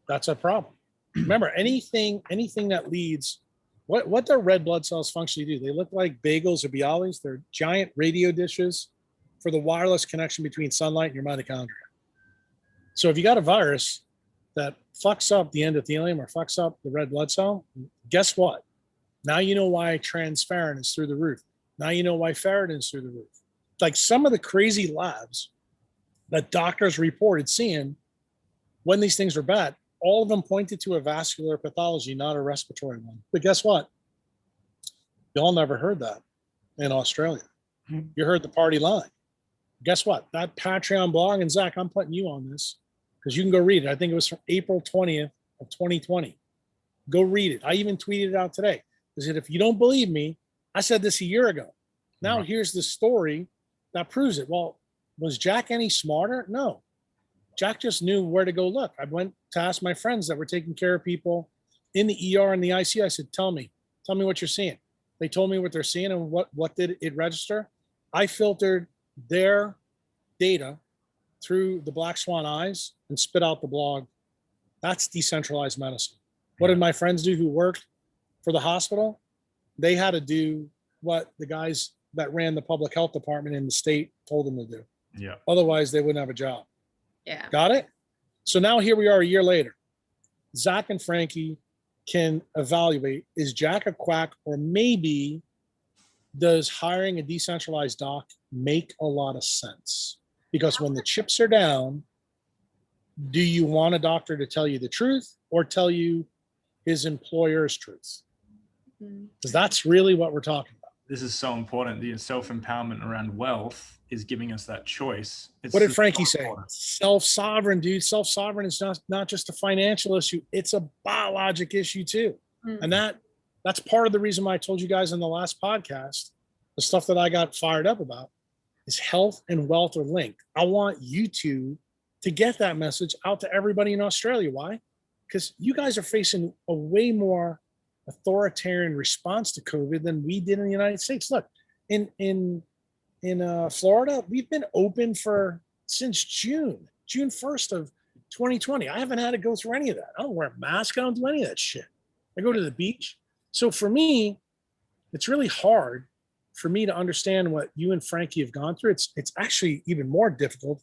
that's a problem. Remember, anything that leads, what do red blood cells functionally do? They look like bagels or bialys. They're giant radio dishes for the wireless connection between sunlight and your mitochondria. So if you got a virus that fucks up the endothelium or fucks up the red blood cell, guess what? Now you know why transferrin is through the roof. Now you know why ferritin is through the roof. Like some of the crazy labs that doctors reported seeing when these things were bad, all of them pointed to a vascular pathology, not a respiratory one. But guess what? Y'all never heard that in Australia. Mm-hmm. You heard the party line. Guess what? That Patreon blog, and Zach, I'm putting you on this because you can go read it. I think it was from April 20th of 2020. Go read it. I even tweeted it out today. I said, if you don't believe me, I said this a year ago. Now mm-hmm. Here's the story that proves it. Well, was Jack any smarter? No. Jack just knew where to go look. I went to ask my friends that were taking care of people in the ER and the ICU. I said, tell me what you're seeing. They told me what they're seeing and what did it register. I filtered their data through the black swan eyes and spit out the blog. That's decentralized medicine. What did my friends do who worked for the hospital? They had to do what the guys that ran the public health department in the state told them to do. Yeah. Otherwise, they wouldn't have a job. Yeah. Got it? So now here we are a year later. Zac and Frankie can evaluate, is Jack a quack, or maybe does hiring a decentralized doc make a lot of sense? Because when the chips are down, do you want a doctor to tell you the truth or tell you his employer's truth? Because that's really what we're talking about. This is so important. The self-empowerment around wealth is giving us that choice. What did Frankie say? Self-sovereign, dude. Self-sovereign is not just a financial issue. It's a biologic issue too. Mm-hmm. And that's part of the reason why I told you guys in the last podcast, the stuff that I got fired up about is health and wealth are linked. I want you two to get that message out to everybody in Australia. Why? Because you guys are facing a way more authoritarian response to COVID than we did in the United States. Look, in Florida, we've been open since June 1st of 2020. I haven't had to go through any of that. I don't wear a mask. I don't do any of that shit. I go to the beach. So for me, it's really hard for me to understand what you and Frankie have gone through. It's actually even more difficult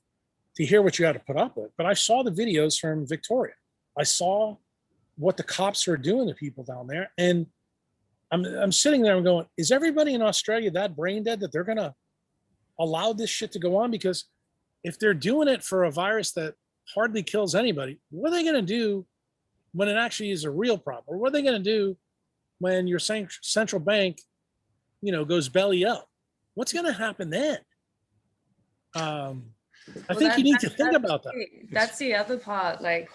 to hear what you had to put up with. But I saw the videos from Victoria. I saw what the cops are doing to people down there. And I'm sitting there and going, is everybody in Australia that brain dead that they're going to allow this shit to go on? Because if they're doing it for a virus that hardly kills anybody, what are they going to do when it actually is a real problem? Or what are they going to do when your central bank, goes belly up? What's going to happen then? I think you need to think about that. That's the other part. Like,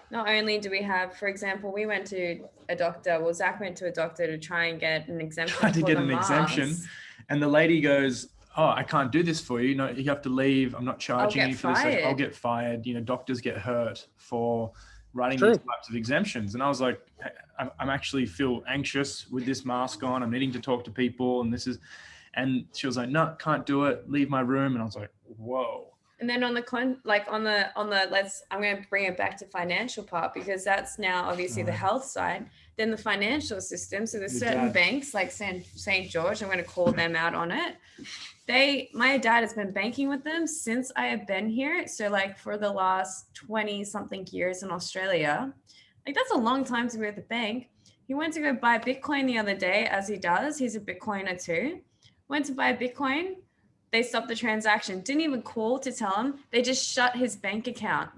not only do we have, for example, we went to a doctor. Well, Zac went to a doctor to try and get an exemption. Tried to get an exemption, and the lady goes, "Oh, I can't do this for you. No, you have to leave. I'm not charging you for this. I'll get fired." Doctors get hurt for writing these types of exemptions. And I was like, I'm actually feel anxious with this mask on. I'm needing to talk to people, and she was like, "No, can't do it. Leave my room." And I was like, "Whoa." And then on the I'm going to bring it back to financial part, because that's now obviously the health side. Then the financial system. So there's certain banks like St. George, I'm going to call them out on it. My dad has been banking with them since I have been here. So like for the last 20 something years in Australia, like that's a long time to be at the bank. He went to go buy Bitcoin the other day, as he does. He's a Bitcoiner too. Went to buy Bitcoin. They stopped the transaction. Didn't even call to tell him. They just shut his bank account.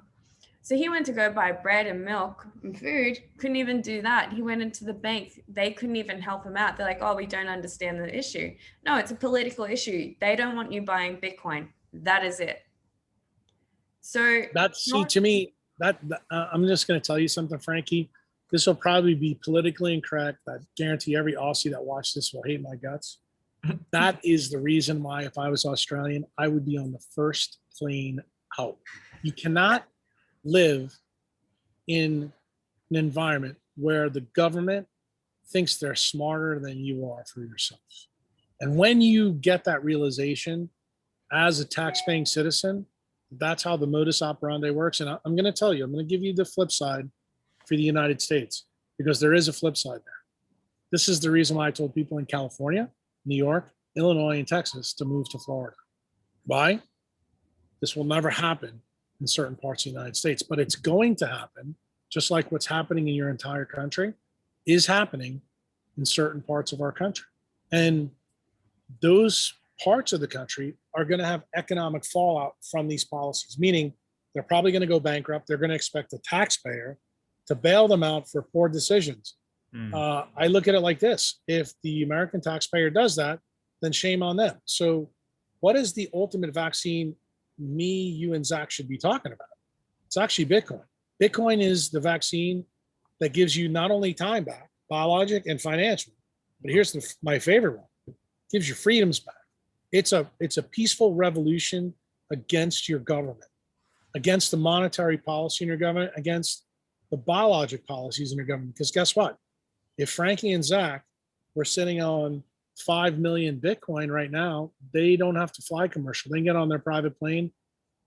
So he went to go buy bread and milk and food. Couldn't even do that. He went into the bank. They couldn't even help him out. They're like, oh, we don't understand the issue. No, it's a political issue. They don't want you buying Bitcoin. That is it. So to me, I'm just going to tell you something, Frankie. This will probably be politically incorrect. I guarantee every Aussie that watched this will hate my guts. That is the reason why, if I was Australian, I would be on the first plane out. You cannot live in an environment where the government thinks they're smarter than you are for yourself. And when you get that realization as a tax-paying citizen, that's how the modus operandi works. And I'm going to tell you, I'm going to give you the flip side for the United States, because there is a flip side there. This is the reason why I told people in California, New York, Illinois, and Texas to move to Florida. Why? This will never happen in certain parts of the United States, but it's going to happen, just like what's happening in your entire country is happening in certain parts of our country. And those parts of the country are going to have economic fallout from these policies, meaning they're probably going to go bankrupt. They're going to expect the taxpayer to bail them out for poor decisions. I look at it like this. If the American taxpayer does that, then shame on them. So what is the ultimate vaccine me, you, and Zach should be talking about? It's actually Bitcoin. Bitcoin is the vaccine that gives you not only time back, biologic and financial, but here's my favorite one. It gives you freedoms back. It's a peaceful revolution against your government, against the monetary policy in your government, against the biologic policies in your government. Because guess what? If Frankie and Zach were sitting on 5 million Bitcoin right now, they don't have to fly commercial. They can get on their private plane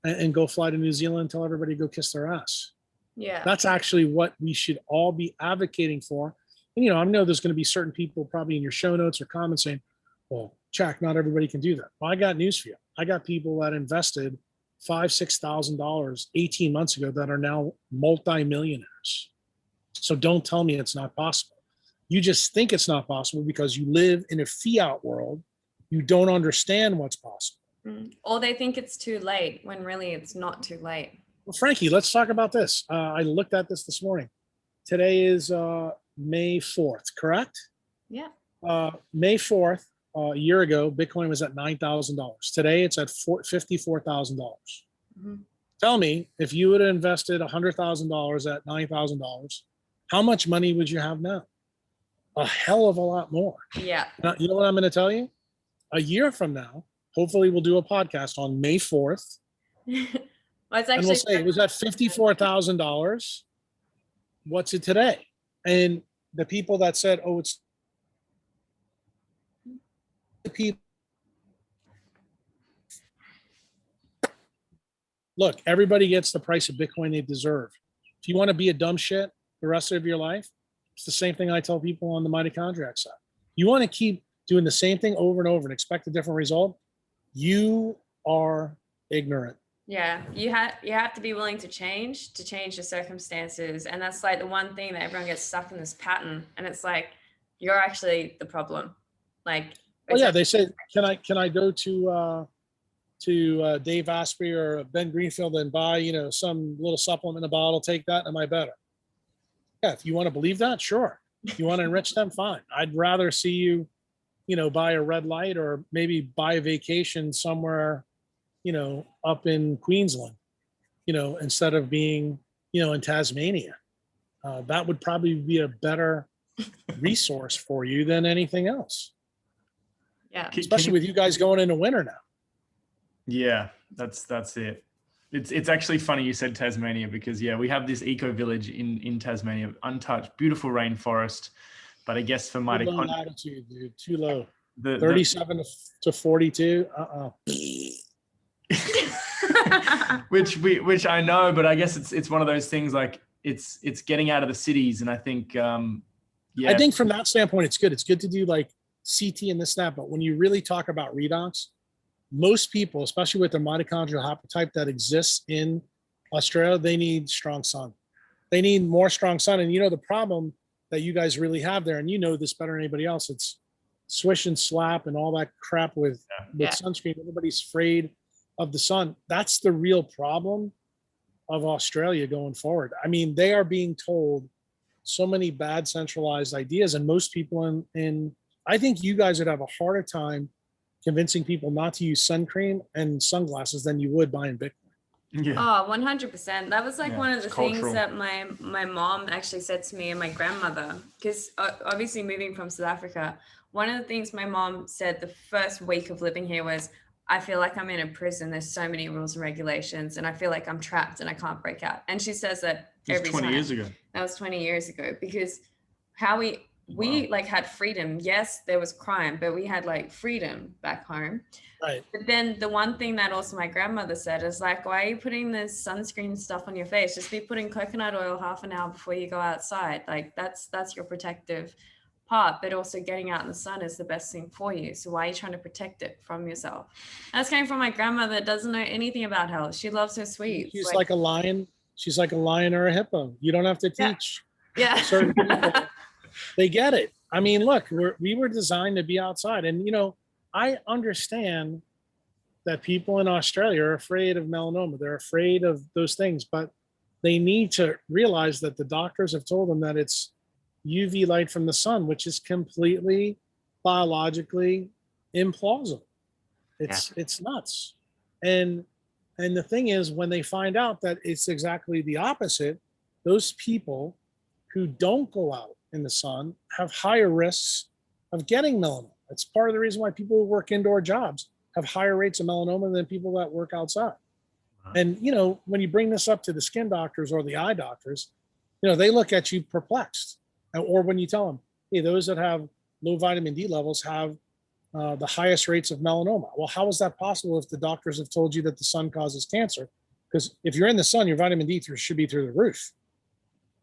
and go fly to New Zealand and tell everybody to go kiss their ass. Yeah. That's actually what we should all be advocating for. And, I know there's going to be certain people probably in your show notes or comments saying, well, Jack, not everybody can do that. Well, I got news for you. I got people that invested $5,000, $6,000 18 months ago that are now multimillionaires. So don't tell me it's not possible. You just think it's not possible because you live in a fiat world. You don't understand what's possible. Or they think it's too late when really it's not too late. Well, Frankie, let's talk about this. I looked at this morning. Today is May 4th, correct? Yeah. May 4th, a year ago, Bitcoin was at $9,000. Today it's at $54,000. Mm-hmm. Tell me, if you would have invested $100,000 at $9,000, how much money would you have now? A hell of a lot more. Yeah. Now, you know what I'm going to tell you? A year from now, hopefully we'll do a podcast on May 4th. Well, it's actually, and we'll say it was at $54,000. What's it today? And the people that said, oh, it's the people. Look, everybody gets the price of Bitcoin they deserve. If you want to be a dumb shit the rest of your life, it's the same thing I tell people on the mitochondria side. You want to keep doing the same thing over and over and expect a different result, you are ignorant. Yeah, you have to be willing to change the circumstances. And that's like the one thing that everyone gets stuck in this pattern. And it's like, you're actually the problem. Like, well, yeah, they say, can I go to Dave Asprey or Ben Greenfield and buy, some little supplement in a bottle, take that, am I better? Yeah, if you want to believe that, sure. If you want to enrich them, fine. I'd rather see you, buy a red light or maybe buy a vacation somewhere, up in Queensland, instead of being, in Tasmania. That would probably be a better resource for you than anything else. Yeah. Especially with you guys going into winter now. Yeah, that's it. It's actually funny you said Tasmania because we have this eco village in Tasmania, untouched, beautiful rainforest. But I guess for mitochondria, too low latitude, dude, too low. 37 to 42. which I know, but I guess it's one of those things like it's getting out of the cities. And I think, I think from that standpoint, it's good. It's good to do like CT and this, that, but when you really talk about redox, most people, especially with the mitochondrial haplotype that exists in Australia, they need strong sun. They need more strong sun. And the problem that you guys really have there, and this better than anybody else, it's swish and slap and all that crap with sunscreen. Everybody's afraid of the sun. That's the real problem of Australia going forward. I mean, they are being told so many bad centralized ideas, and most people I think you guys would have a harder time convincing people not to use sun cream and sunglasses than you would buying Bitcoin. Yeah. Oh, 100%. That was like one of the things that my mom actually said to me and my grandmother, because obviously moving from South Africa, one of the things my mom said the first week of living here was, I feel like I'm in a prison. There's so many rules and regulations and I feel like I'm trapped and I can't break out. And she says that every time. 20 years ago. That was 20 years ago, because how we like had freedom. Yes, there was crime, but we had like freedom back home. Right. But then the one thing that also my grandmother said is like, why are you putting this sunscreen stuff on your face? Just be putting coconut oil half an hour before you go outside. Like that's your protective part, but also getting out in the sun is the best thing for you. So why are you trying to protect it from yourself? That's coming from my grandmother that doesn't know anything about health. She loves her sweets. She's like a lion. She's like a lion or a hippo. You don't have to teach. Yeah. Certain people. They get it. I mean, look, we were designed to be outside. And, I understand that people in Australia are afraid of melanoma. They're afraid of those things, but they need to realize that the doctors have told them that it's UV light from the sun, which is completely biologically implausible. It's nuts. And the thing is, when they find out that it's exactly the opposite, those people who don't go out in the sun have higher risks of getting melanoma. It's part of the reason why people who work indoor jobs have higher rates of melanoma than people that work outside. Wow. And, when you bring this up to the skin doctors or the eye doctors, they look at you perplexed. Or when you tell them, hey, those that have low vitamin D levels have the highest rates of melanoma. Well, how is that possible if the doctors have told you that the sun causes cancer? Because if you're in the sun, your vitamin D should be through the roof.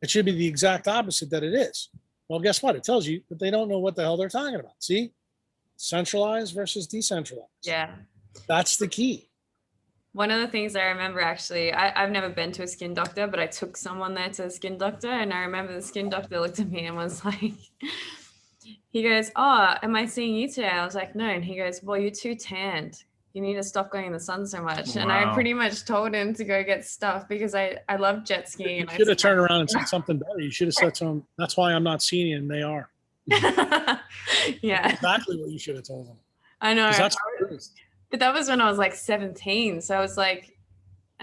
It should be the exact opposite that it is. Well, guess what? It tells you that they don't know what the hell they're talking about. See? Centralized versus decentralized. Yeah. That's the key. One of the things I remember, actually, I've never been to a skin doctor, but I took someone there to a skin doctor. And I remember the skin doctor looked at me and was like, he goes, oh, am I seeing you today? I was like, no. And he goes, well, you're too tanned. You need to stop going in the sun so much. Wow. And I pretty much told him to go get stuff because I love jet skiing. You should have turned around and said something better. You should have said to him, that's why I'm not seeing you, and they are. Yeah. That's exactly what you should have told them. I know. That's but that was when I was like 17. So I was like,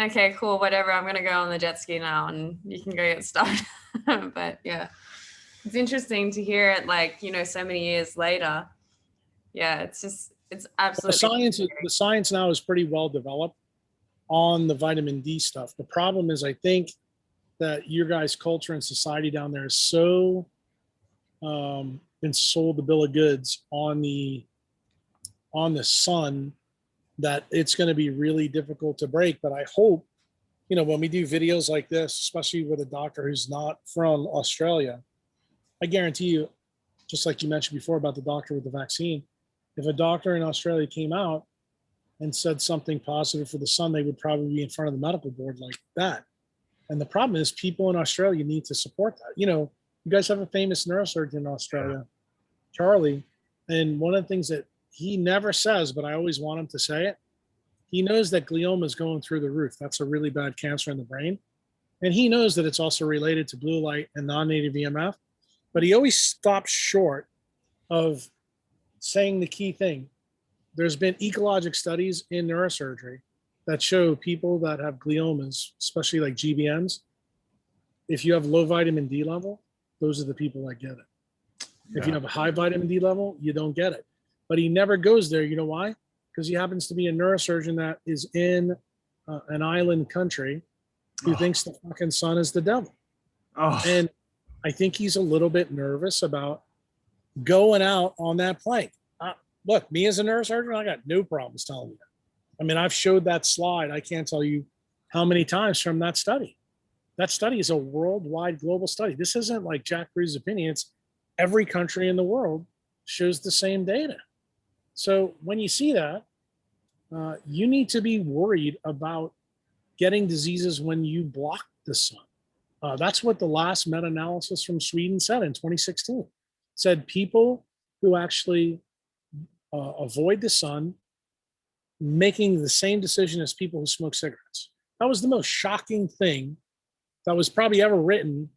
okay, cool, whatever. I'm going to go on the jet ski now and you can go get stuff. But yeah, it's interesting to hear it like, so many years later. Yeah, it's absolutely. The science now is pretty well developed on the vitamin D stuff. The problem is, I think that your guys' culture and society down there is so been sold the bill of goods on the sun that it's going to be really difficult to break. But I hope, when we do videos like this, especially with a doctor who's not from Australia, I guarantee you, just like you mentioned before about the doctor with the vaccine, if a doctor in Australia came out and said something positive for the sun, they would probably be in front of the medical board like that. And the problem is, people in Australia need to support that. You guys have a famous neurosurgeon in Australia, Charlie. And one of the things that he never says, but I always want him to say it, he knows that glioma is going through the roof. That's a really bad cancer in the brain. And he knows that it's also related to blue light and non-native EMF. But he always stops short of saying the key thing. There's been ecologic studies in neurosurgery that show people that have gliomas, especially like GBMs, if you have low vitamin D level, those are the people that get it. Yeah. If you have a high vitamin D level, you don't get it. But he never goes there. You know why? Because he happens to be a neurosurgeon that is in an island country who thinks the fucking sun is the devil. Oh. And I think he's a little bit nervous about going out on that plank. Look, me as a neurosurgeon, I got no problems telling you that. I mean, I've showed that slide. I can't tell you how many times from that study. That study is a worldwide global study. This isn't like Jack Kruse's opinion. It's every country in the world shows the same data. So when you see that, you need to be worried about getting diseases when you block the sun. That's what the last meta-analysis from Sweden said in 2016. It said people who actually avoid the sun making the same decision as people who smoke cigarettes. That was the most shocking thing that was probably ever written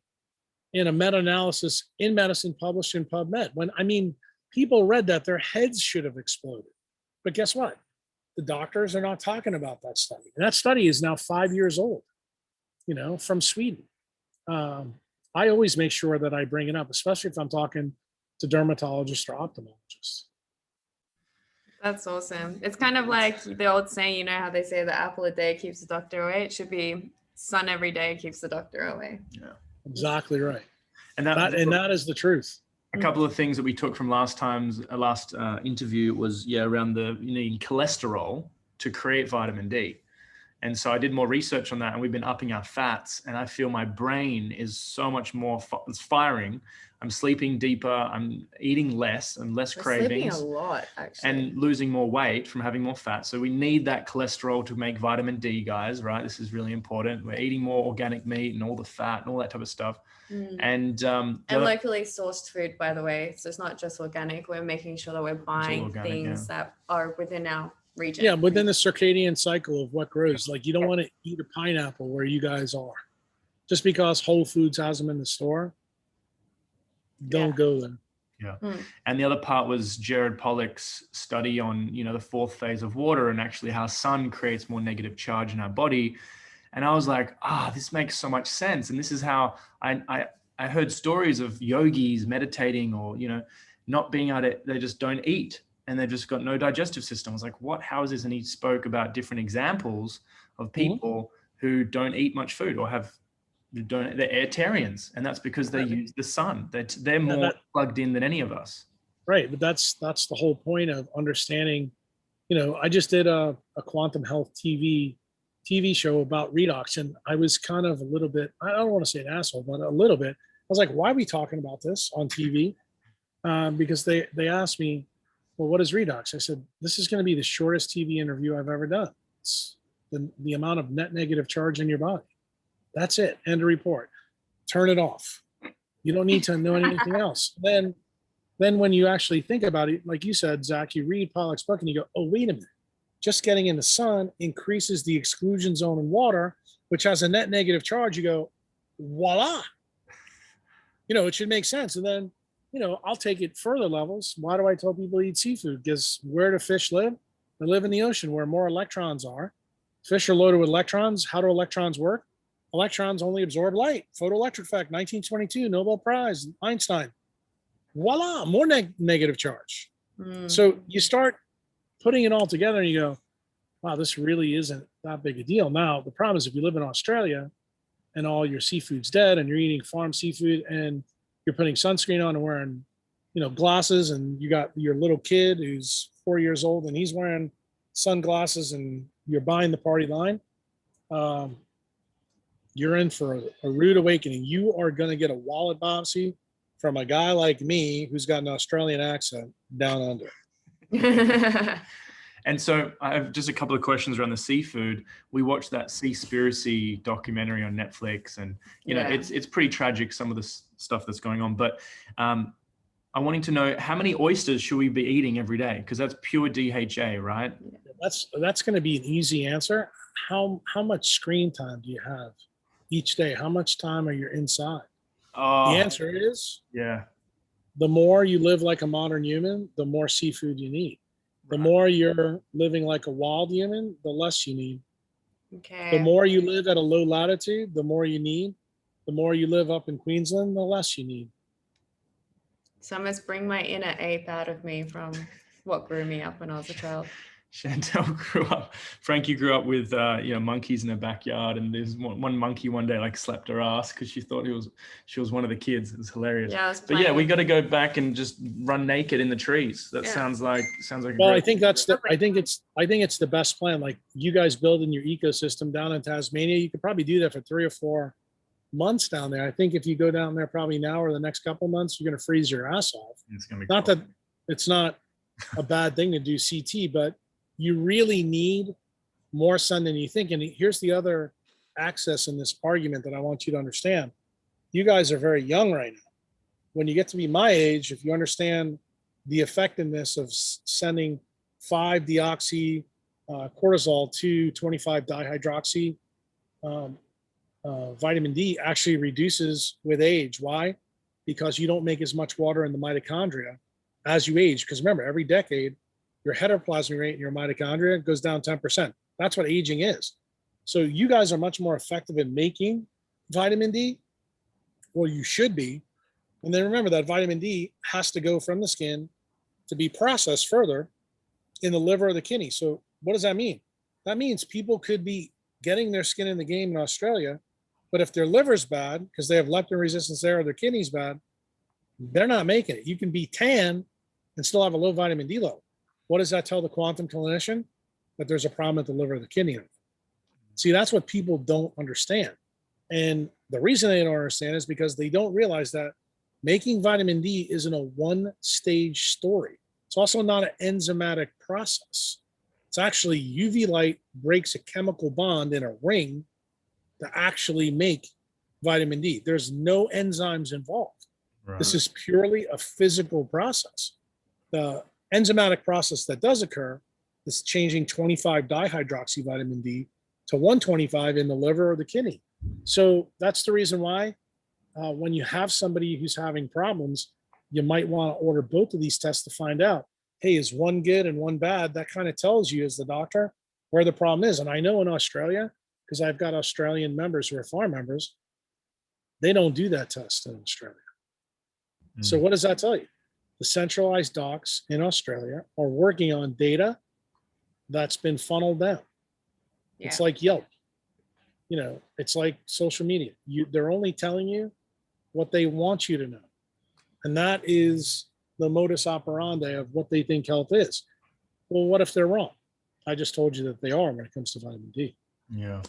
in a meta-analysis in medicine published in PubMed. When, I mean, people read that, their heads should have exploded. But guess what? The doctors are not talking about that study. And that study is now 5 years old, from Sweden. I always make sure that I bring it up, especially if I'm talking to dermatologists or ophthalmologists. That's awesome. It's kind of like the old saying, how they say the apple a day keeps the doctor away. It should be sun every day keeps the doctor away. Yeah, exactly right. And that is the truth. A couple of things that we took from last interview was around the needing cholesterol to create vitamin D. And so I did more research on that, and we've been upping our fats, and I feel my brain is so much more it's firing. I'm sleeping deeper. I'm eating less and less cravings. Sleeping a lot, actually. And losing more weight from having more fat. So we need that cholesterol to make vitamin D, guys, right? This is really important. We're eating more organic meat and all the fat and all that type of stuff. And locally sourced food, by the way. So it's not just organic. We're making sure that we're buying organic, things that are within our region. Yeah, within the circadian cycle of what grows. Like, you don't want to eat a pineapple where you guys are. Just because Whole Foods has them in the store, don't go there. Yeah. And the other part was Jared Pollack's study on, the fourth phase of water and actually how sun creates more negative charge in our body. And I was like, this makes so much sense. And this is how I heard stories of yogis meditating or, not being able to, they just don't eat and they've just got no digestive system. I was like, what, how is this? And he spoke about different examples of people who don't eat much food or they're airtarians, and that's because they use the sun. They're more plugged in than any of us. Right, but that's the whole point of understanding. I just did a quantum health TV show about redox, and I was kind of a little bit, I don't want to say an asshole, but a little bit. I was like, why are we talking about this on TV? Because they asked me, well, what is redox? I said, this is going to be the shortest TV interview I've ever done. It's the amount of net negative charge in your body. That's it. End of report. Turn it off. You don't need to know anything else. Then when you actually think about it, like you said, Zach, you read Pollack's book and you go, oh, wait a minute. Just getting in the sun increases the exclusion zone in water, which has a net negative charge. You go, voila. It should make sense. And then, I'll take it further levels. Why do I tell people to eat seafood? Because where do fish live? They live in the ocean where more electrons are. Fish are loaded with electrons. How do electrons work? Electrons only absorb light. Photoelectric effect, 1922, Nobel Prize, Einstein. Voila, more negative charge. So you start putting it all together and you go, wow, this really isn't that big a deal. Now, the problem is if you live in Australia and all your seafood's dead and you're eating farm seafood and you're putting sunscreen on and wearing, glasses, and you got your little kid who's 4 years old and he's wearing sunglasses and you're buying the party line, you're in for a rude awakening. You are going to get a wallet biopsy from a guy like me who's got an Australian accent down under. And so I have just a couple of questions around the seafood. We watched that Seaspiracy documentary on Netflix, and it's pretty tragic, some of the stuff that's going on. But I'm wanting to know, how many oysters should we be eating every day? Because that's pure DHA, right? That's going to be an easy answer. How much screen time do you have each day? How much time are you inside? The answer is, the more you live like a modern human, the more seafood you need. The more you're living like a wild human, the less you need. Okay. The more you live at a low latitude, the more you need. The more you live up in Queensland, the less you need. So I must bring my inner ape out of me from what grew me up when I was a child. Frankie grew up with, monkeys in her backyard, and there's one monkey one day like slapped her ass because she thought she was one of the kids. It was hilarious. Yeah, but yeah, we got to go back and just run naked in the trees. That sounds like well, I think it's the best plan. Like you guys building your ecosystem down in Tasmania, you could probably do that for 3 or 4 months down there. I think if you go down there probably now or the next couple of months, you're going to freeze your ass off. It's gonna be not cool. that it's not a bad thing to do CT, but you really need more sun than you think. And here's the other access in this argument that I want you to understand. You guys are very young right now. When you get to be my age, if you understand the effectiveness of sending 5-deoxy cortisol to 25-dihydroxy vitamin D actually reduces with age. Why? Because you don't make as much water in the mitochondria as you age. Because remember, every decade, your heteroplasmic rate in your mitochondria goes down 10%. That's what aging is. So you guys are much more effective in making vitamin D, or you should be. And then remember that vitamin D has to go from the skin to be processed further in the liver or the kidney. So what does that mean? That means people could be getting their skin in the game in Australia, but if their liver's bad because they have leptin resistance there, or their kidney's bad, they're not making it. You can be tan and still have a low vitamin D level. What does that tell the quantum clinician? That there's a problem at the liver or the kidney. See, that's what people don't understand. And the reason they don't understand is because they don't realize that making vitamin D isn't a one-stage story. It's also not an enzymatic process. It's actually UV light breaks a chemical bond in a ring to actually make vitamin D. There's no enzymes involved. Right. This is purely a physical process. The enzymatic process that does occur is changing 25-dihydroxy vitamin D to 125 in the liver or the kidney. So that's the reason why when you have somebody who's having problems, you might want to order both of these tests to find out, hey, is one good and one bad? That kind of tells you as the doctor where the problem is. And I know in Australia, because I've got Australian members who are farm members, they don't do that test in Australia. So what does that tell you? The centralized docs in Australia are working on data that's been funneled down. Yeah. It's like Yelp. It's like social media. They're only telling you what they want you to know. And that is the modus operandi of what they think health is. Well, what if they're wrong? I just told you that they are when it comes to vitamin D. Yeah.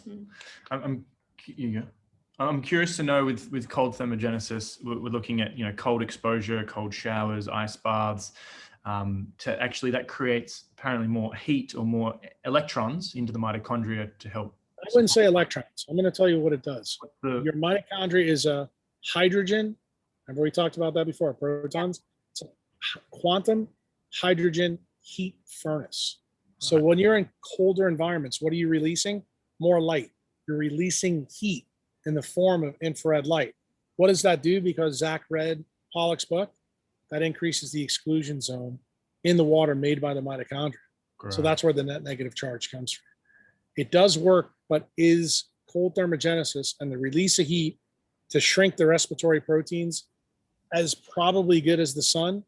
I'm curious to know with cold thermogenesis, we're looking at, cold exposure, cold showers, ice baths, to actually that creates apparently more heat or more electrons into the mitochondria to help. I wouldn't say electrons. I'm going to tell you what it does. Your mitochondria is a hydrogen. Remember we talked about that before, protons. It's a quantum hydrogen heat furnace. So when you're in colder environments, what are you releasing? More light. You're releasing heat in the form of infrared light. What does that do? Because Zach read Pollock's book, that increases the exclusion zone in the water made by the mitochondria. Correct. So that's where the net negative charge comes from. It does work, but is cold thermogenesis and the release of heat to shrink the respiratory proteins as probably good as the sun?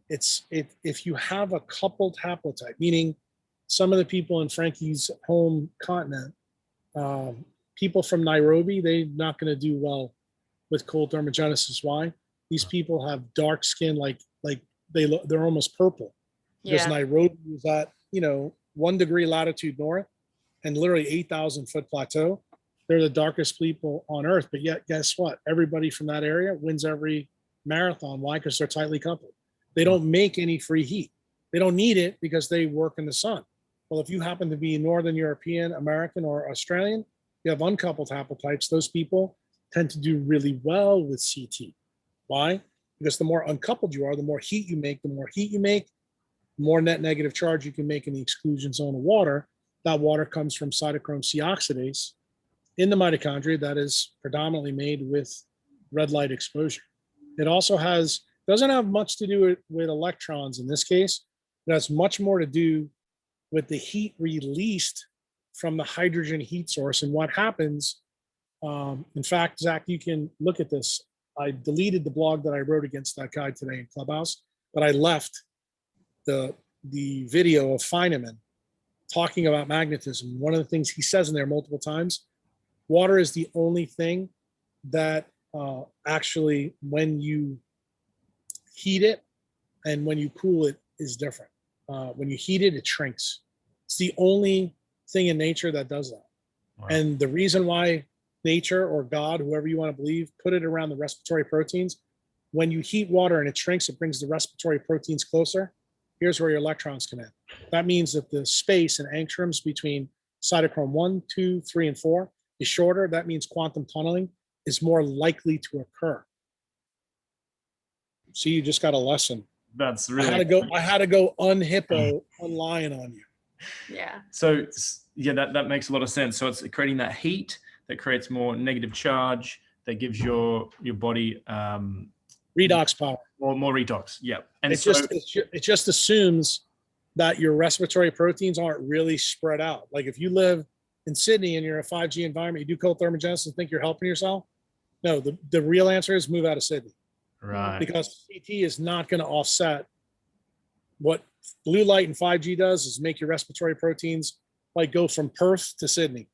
If you have a coupled haplotype, meaning some of the people in Frankie's home continent, people from Nairobi, they're not going to do well with cold thermogenesis. Why? These people have dark skin, like they're almost purple. Because Nairobi is at 1 degree latitude north and literally 8,000 foot plateau. They're the darkest people on earth, but yet guess what? Everybody from that area wins every marathon. Why? Because they're tightly coupled. They don't make any free heat. They don't need it because they work in the sun. Well, if you happen to be Northern European, American, or Australian, you have uncoupled haplotypes. Those people tend to do really well with CT. Why? Because the more uncoupled you are, the more heat you make. The more heat you make, the more net negative charge you can make in the exclusion zone of water. That water comes from cytochrome C oxidase in the mitochondria that is predominantly made with red light exposure. It also doesn't have much to do with electrons in this case. It has much more to do with the heat released from the hydrogen heat source. And what happens, in fact, Zach, you can look at this. I deleted the blog that I wrote against that guy today in Clubhouse, but I left the the video of Feynman talking about magnetism, one of the things he says in there multiple times, water is the only thing that actually, when you heat it and when you cool it, is different. When you heat it, it shrinks. It's the only thing in nature that does that. Wow. And the reason why nature or God, whoever you want to believe, put it around the respiratory proteins, when you heat water and it shrinks, it brings the respiratory proteins closer. Here's where your electrons come in. That means that the space and angstroms between cytochrome 1, 2, 3, and 4 is shorter. That means quantum tunneling is more likely to occur. See, you just got a lesson. That's really. I had to go unhippo, unlion on you. Yeah. So yeah, that makes a lot of sense. So it's creating that heat that creates more negative charge that gives your body redox power. More redox. Yeah. And it just assumes that your respiratory proteins aren't really spread out. Like if you live in Sydney and you're a 5G environment, you do cold thermogenesis and think you're helping yourself. No, the real answer is move out of Sydney. Right. Because CT is not going to offset what blue light and 5G does, is make your respiratory proteins like go from Perth to Sydney.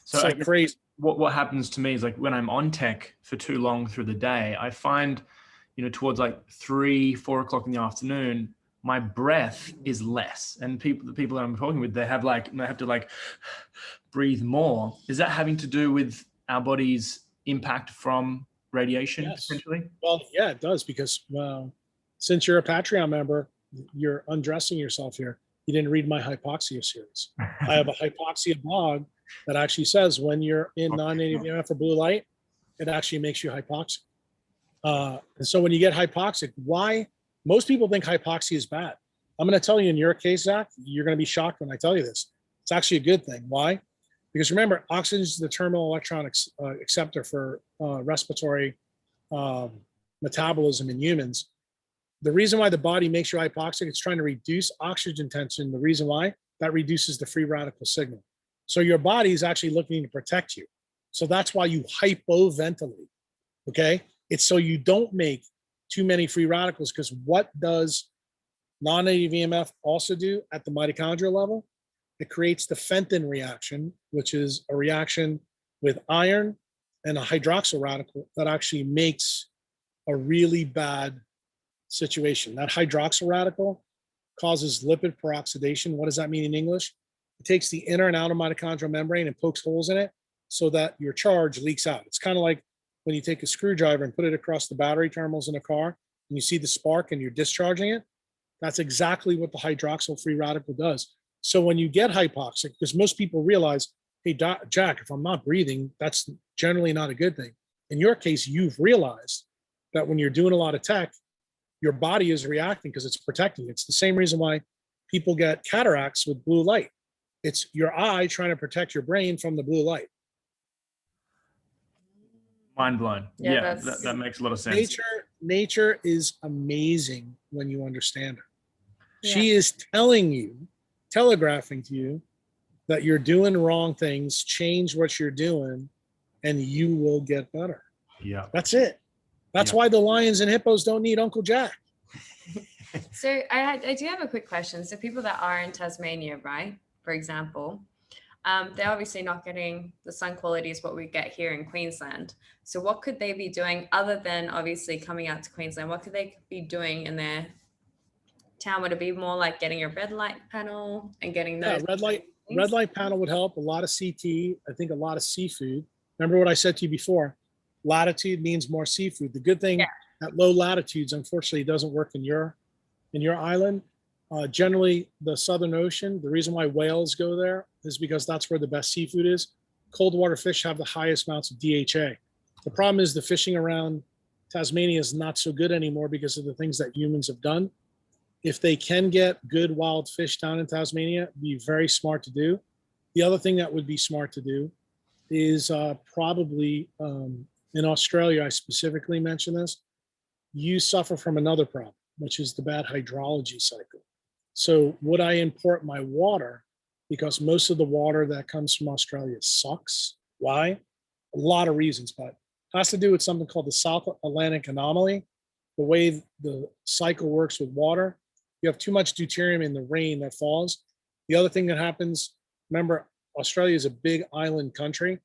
So it's like crazy. What happens to me is like when I'm on tech for too long through the day, I find, towards like 3, 4 o'clock in the afternoon, my breath is less. And the people that I'm talking with, they have to breathe more. Is that having to do with our body's impact from radiation? Yes. Potentially? Well, yeah, it does, because since you're a Patreon member, you're undressing yourself here. You didn't read my hypoxia series. I have a hypoxia blog that actually says when you're in non-native EMF or blue light, it actually makes you hypoxic. And so when you get hypoxic, why? Most people think hypoxia is bad. I'm going to tell you, in your case, Zach, you're going to be shocked when I tell you this. It's actually a good thing. Why? Because remember, oxygen is the terminal electron acceptor for respiratory metabolism in humans. The reason why the body makes you hypoxic, it's trying to reduce oxygen tension. The reason why, that reduces the free radical signal. So your body is actually looking to protect you. So that's why you hypoventilate, okay? It's so you don't make too many free radicals, because what does non-native EMF also do at the mitochondrial level? It creates the Fenton reaction, which is a reaction with iron and a hydroxyl radical that actually makes a really bad situation. That hydroxyl radical causes lipid peroxidation. What does that mean in English? It takes the inner and outer mitochondrial membrane and pokes holes in it so that your charge leaks out. It's kind of like when you take a screwdriver and put it across the battery terminals in a car and you see the spark and you're discharging it. That's exactly what the hydroxyl free radical does. So when you get hypoxic, because most people realize, hey, Jack, if I'm not breathing, that's generally not a good thing. In your case, you've realized that when you're doing a lot of tech, your body is reacting because it's protecting. It's the same reason why people get cataracts with blue light. It's your eye trying to protect your brain from the blue light. Mind blown. Yeah, that makes a lot of sense. Nature is amazing when you understand her. Yeah. She is telling you, telegraphing to you that you're doing wrong things, change what you're doing, and you will get better. Yeah. That's it. That's why the lions and hippos don't need Uncle Jack. So I do have a quick question. So people that are in Tasmania, right, for example, they're obviously not getting the sun quality is what we get here in Queensland. So what could they be doing other than obviously coming out to Queensland? What could they be doing in their town? Would it be more like getting a red light panel and getting those? Yeah, red light panel would help. A lot of CT, I think a lot of seafood. Remember what I said to you before? Latitude means more seafood. The good thing at low latitudes, unfortunately, doesn't work in your island. Generally, the Southern Ocean, the reason why whales go there is because that's where the best seafood is. Cold water fish have the highest amounts of DHA. The problem is the fishing around Tasmania is not so good anymore because of the things that humans have done. If they can get good wild fish down in Tasmania, it'd be very smart to do. The other thing that would be smart to do is probably in Australia, I specifically mentioned this, you suffer from another problem, which is the bad hydrology cycle. So would I import my water? Because most of the water that comes from Australia sucks. Why? A lot of reasons, but it has to do with something called the South Atlantic anomaly. The way the cycle works with water, you have too much deuterium in the rain that falls. The other thing that happens, remember, Australia is a big island country.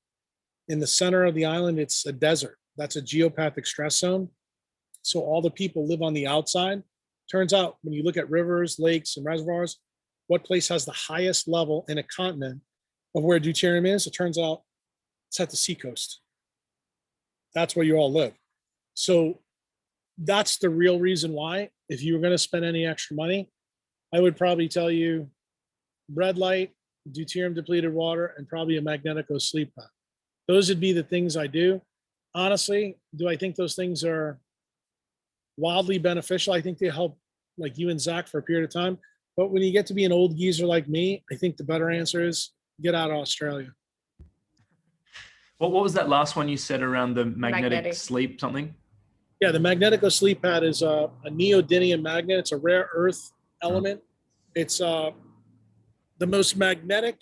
In the center of the island, it's a desert. That's a geopathic stress zone. So all the people live on the outside. Turns out when you look at rivers, lakes, and reservoirs, what place has the highest level in a continent of where deuterium is? It turns out it's at the seacoast. That's where you all live. So that's the real reason why, if you were going to spend any extra money, I would probably tell you red light, deuterium depleted water, and probably a magnetico sleep pad. Those would be the things I do. Honestly, do I think those things are wildly beneficial? I think they help like you and Zach for a period of time. But when you get to be an old geezer like me, I think the better answer is get out of Australia. What was that last one you said around the magnetic sleep something? Yeah, the magnetico sleep pad is a neodymium magnet. It's a rare earth element. It's the most magnetic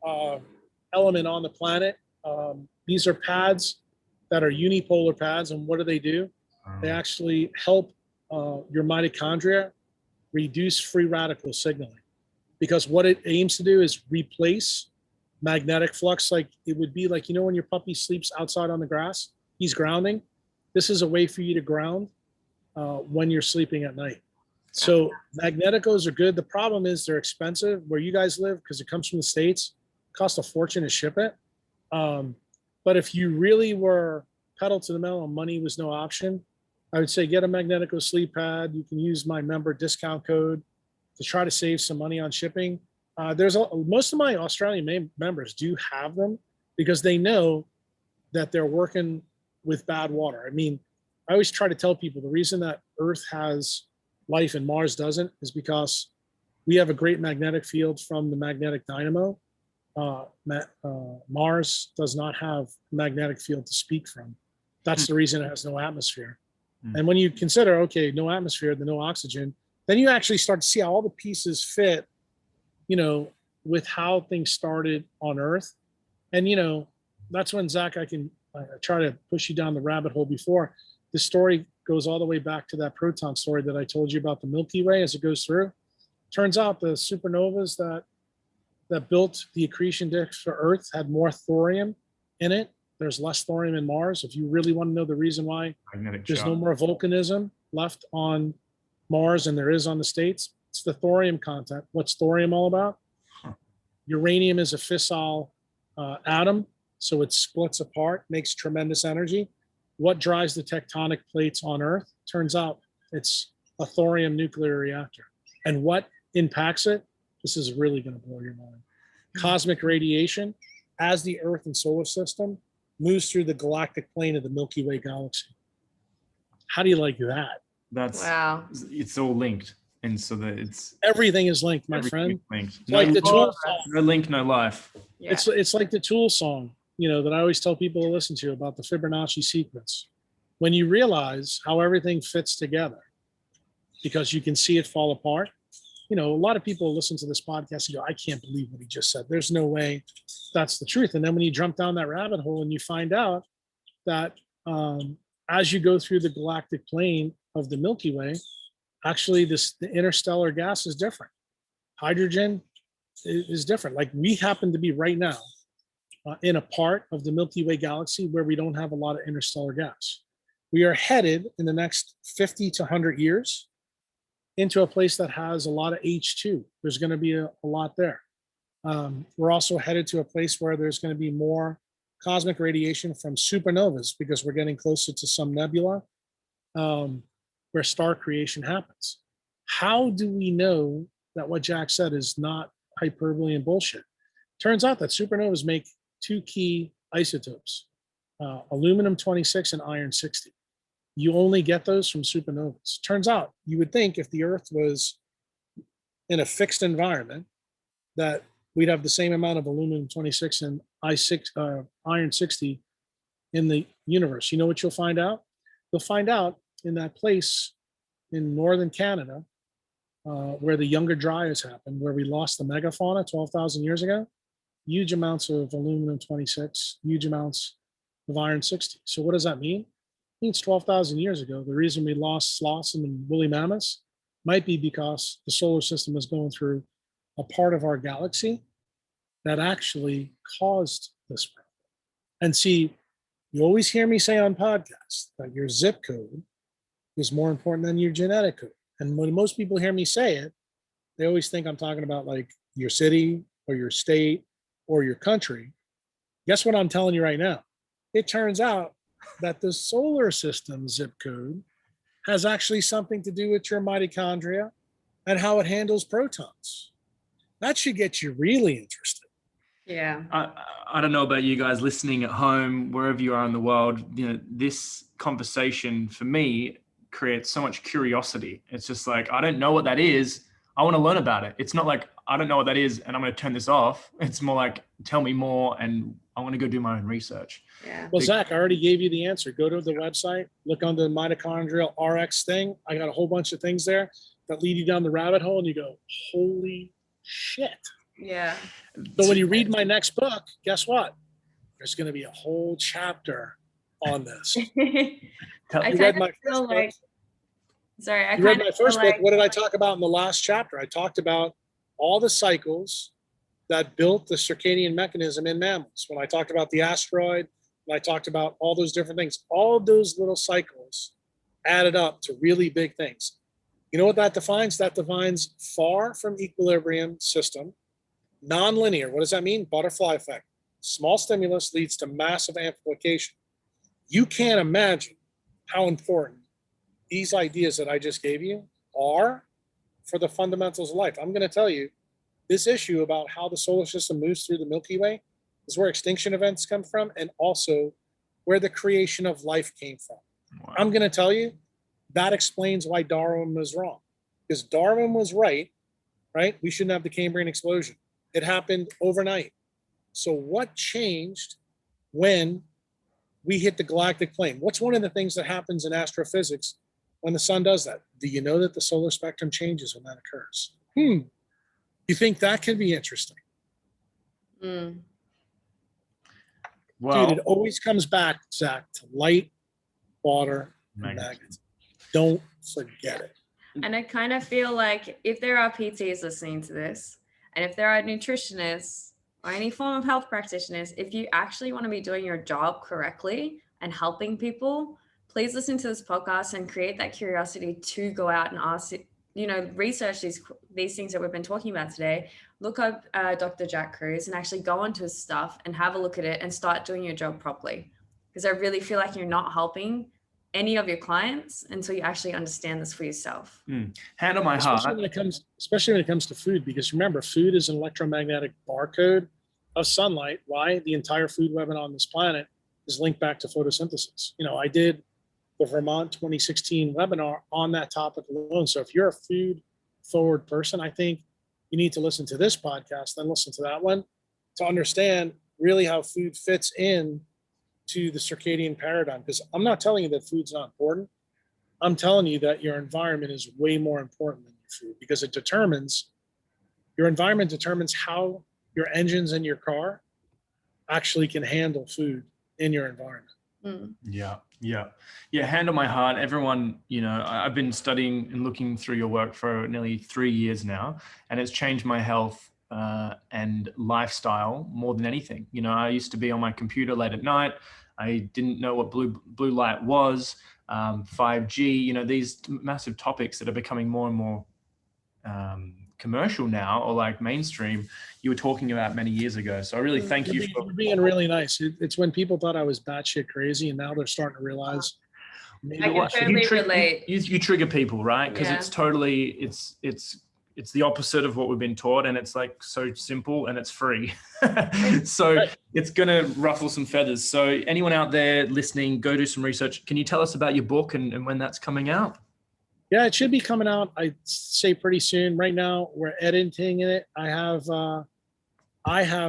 element on the planet. These are pads that are unipolar pads. And what do? They actually help your mitochondria reduce free radical signaling, because what it aims to do is replace magnetic flux. Like it would be like, when your puppy sleeps outside on the grass, he's grounding. This is a way for you to ground when you're sleeping at night. So magneticos are good. The problem is they're expensive where you guys live because it comes from the States. It costs a fortune to ship it. But if you really were pedal to the metal and money was no option, I would say get a magnetico sleep pad. You can use my member discount code to try to save some money on shipping. Most of my Australian members do have them because they know that they're working with bad water. I mean, I always try to tell people the reason that Earth has life and Mars doesn't is because we have a great magnetic field from the magnetic dynamo. Mars does not have a magnetic field to speak from. That's the reason it has no atmosphere. And when you consider, okay, no atmosphere, the no oxygen, then you actually start to see how all the pieces fit, with how things started on Earth. And, that's when, Zach, I try to push you down the rabbit hole before. This story goes all the way back to that proton story that I told you about the Milky Way as it goes through. Turns out the supernovas that built the accretion disk for Earth had more thorium in it. There's less thorium in Mars. If you really want to know the reason why there's no more volcanism left on Mars than there is on the States, it's the thorium content. What's thorium all about? Uranium is a fissile atom, so it splits apart, makes tremendous energy. What drives the tectonic plates on Earth? Turns out it's a thorium nuclear reactor. And what impacts it? This is really going to blow your mind. Cosmic radiation, as the Earth and solar system moves through the galactic plane of the Milky Way galaxy. How do you like that? Wow. It's all linked. And so that everything is linked, my friend. Linked. Like the Tool song. No link, no life. Yeah. It's like the Tool song, that I always tell people to listen to about the Fibonacci sequence. When you realize how everything fits together, because you can see it fall apart. A lot of people listen to this podcast and go, I can't believe what he just said. There's no way that's the truth. And then when you jump down that rabbit hole and you find out that as you go through the galactic plane of the Milky Way, actually the interstellar gas is different. Hydrogen is different. Like we happen to be right now in a part of the Milky Way galaxy where we don't have a lot of interstellar gas. We are headed in the next 50 to 100 years into a place that has a lot of H2. There's going to be a lot there. We're also headed to a place where there's going to be more cosmic radiation from supernovas because we're getting closer to some nebula where star creation happens. How do we know that what Jack said is not hyperbole and bullshit? Turns out that supernovas make two key isotopes, aluminum-26 and iron-60. You only get those from supernovas. Turns out, you would think if the Earth was in a fixed environment, that we'd have the same amount of aluminum-26 and iron-60 in the universe. You know what you'll find out? You'll find out in that place in northern Canada, where the Younger Dryas happened, where we lost the megafauna 12,000 years ago, huge amounts of aluminum-26, huge amounts of iron-60. So what does that mean? Means 12,000 years ago, the reason we lost sloths and woolly mammoths might be because the solar system is going through a part of our galaxy that actually caused this problem. And see, you always hear me say on podcasts that your zip code is more important than your genetic code. And when most people hear me say it, they always think I'm talking about like your city or your state or your country. Guess what I'm telling you right now? It turns out that the solar system zip code has actually something to do with your mitochondria and how it handles protons. That should get you really interested. Yeah. I don't know about you guys listening at home, wherever you are in the world, this conversation for me creates so much curiosity. It's just like, I don't know what that is. I want to learn about it. It's not like, I don't know what that is and I'm going to turn this off. It's more like, tell me more and I want to go do my own research. Yeah. Well, Zach, I already gave you the answer. Go to the website, look on the mitochondrial RX thing. I got a whole bunch of things there that lead you down the rabbit hole and you go, holy shit. Yeah. So when you read my next book, guess what? There's going to be a whole chapter on this. I You kind read of my feel first like, book. sorry, I You read kind my of feel first book. like, What did I talk about in the last chapter? I talked about all the cycles that built the circadian mechanism in mammals. When I talked about the asteroid, when I talked about all those different things, all of those little cycles added up to really big things. You know what that defines? That defines far from equilibrium system, nonlinear. What does that mean? Butterfly effect. Small stimulus leads to massive amplification. You can't imagine how important these ideas that I just gave you are for the fundamentals of life. I'm going to tell you, this issue about how the solar system moves through the Milky Way is where extinction events come from and also where the creation of life came from. Wow. I'm going to tell you that explains why Darwin was wrong. Because Darwin was right? We shouldn't have the Cambrian explosion. It happened overnight. So what changed when we hit the galactic plane? What's one of the things that happens in astrophysics when the sun does that? Do you know that the solar spectrum changes when that occurs? You think that can be interesting? Well, dude, it always comes back, Zach, to light, water, and magnets. Don't forget it. and I kind of feel like if there are PTs listening to this, and if there are nutritionists or any form of health practitioners, if you actually want to be doing your job correctly and helping people, please listen to this podcast and create that curiosity to go out and ask, research these things that we've been talking about today. Look up Dr. Jack Kruse and actually go onto his stuff and have a look at it and start doing your job properly. Because I really feel like you're not helping any of your clients until you actually understand this for yourself. Hand on my heart. Especially when it comes to food, because remember, food is an electromagnetic barcode of sunlight. Why? The entire food web on this planet is linked back to photosynthesis. I did the Vermont 2016 webinar on that topic alone. So if you're a food forward person, I think you need to listen to this podcast, then listen to that one to understand really how food fits in to the circadian paradigm. Because I'm not telling you that food's not important. I'm telling you that your environment is way more important than your food, because your environment determines how your engines in your car actually can handle food in your environment. Yeah. Hand on my heart, everyone, I've been studying and looking through your work for nearly 3 years now, and it's changed my health and lifestyle more than anything. I used to be on my computer late at night. I didn't know what blue light was, 5G, these massive topics that are becoming more and more commercial now, or like mainstream, you were talking about many years ago. So I really thank you for being really nice. It's when people thought I was batshit crazy, and now they're starting to realize. I can totally relate. You trigger people, right? Because it's totally, it's the opposite of what we've been taught, and it's like so simple and it's free. So it's going to ruffle some feathers. So anyone out there listening, go do some research. Can you tell us about your book and when that's coming out? Yeah, it should be coming out, I'd say, pretty soon. Right now, we're editing it. I have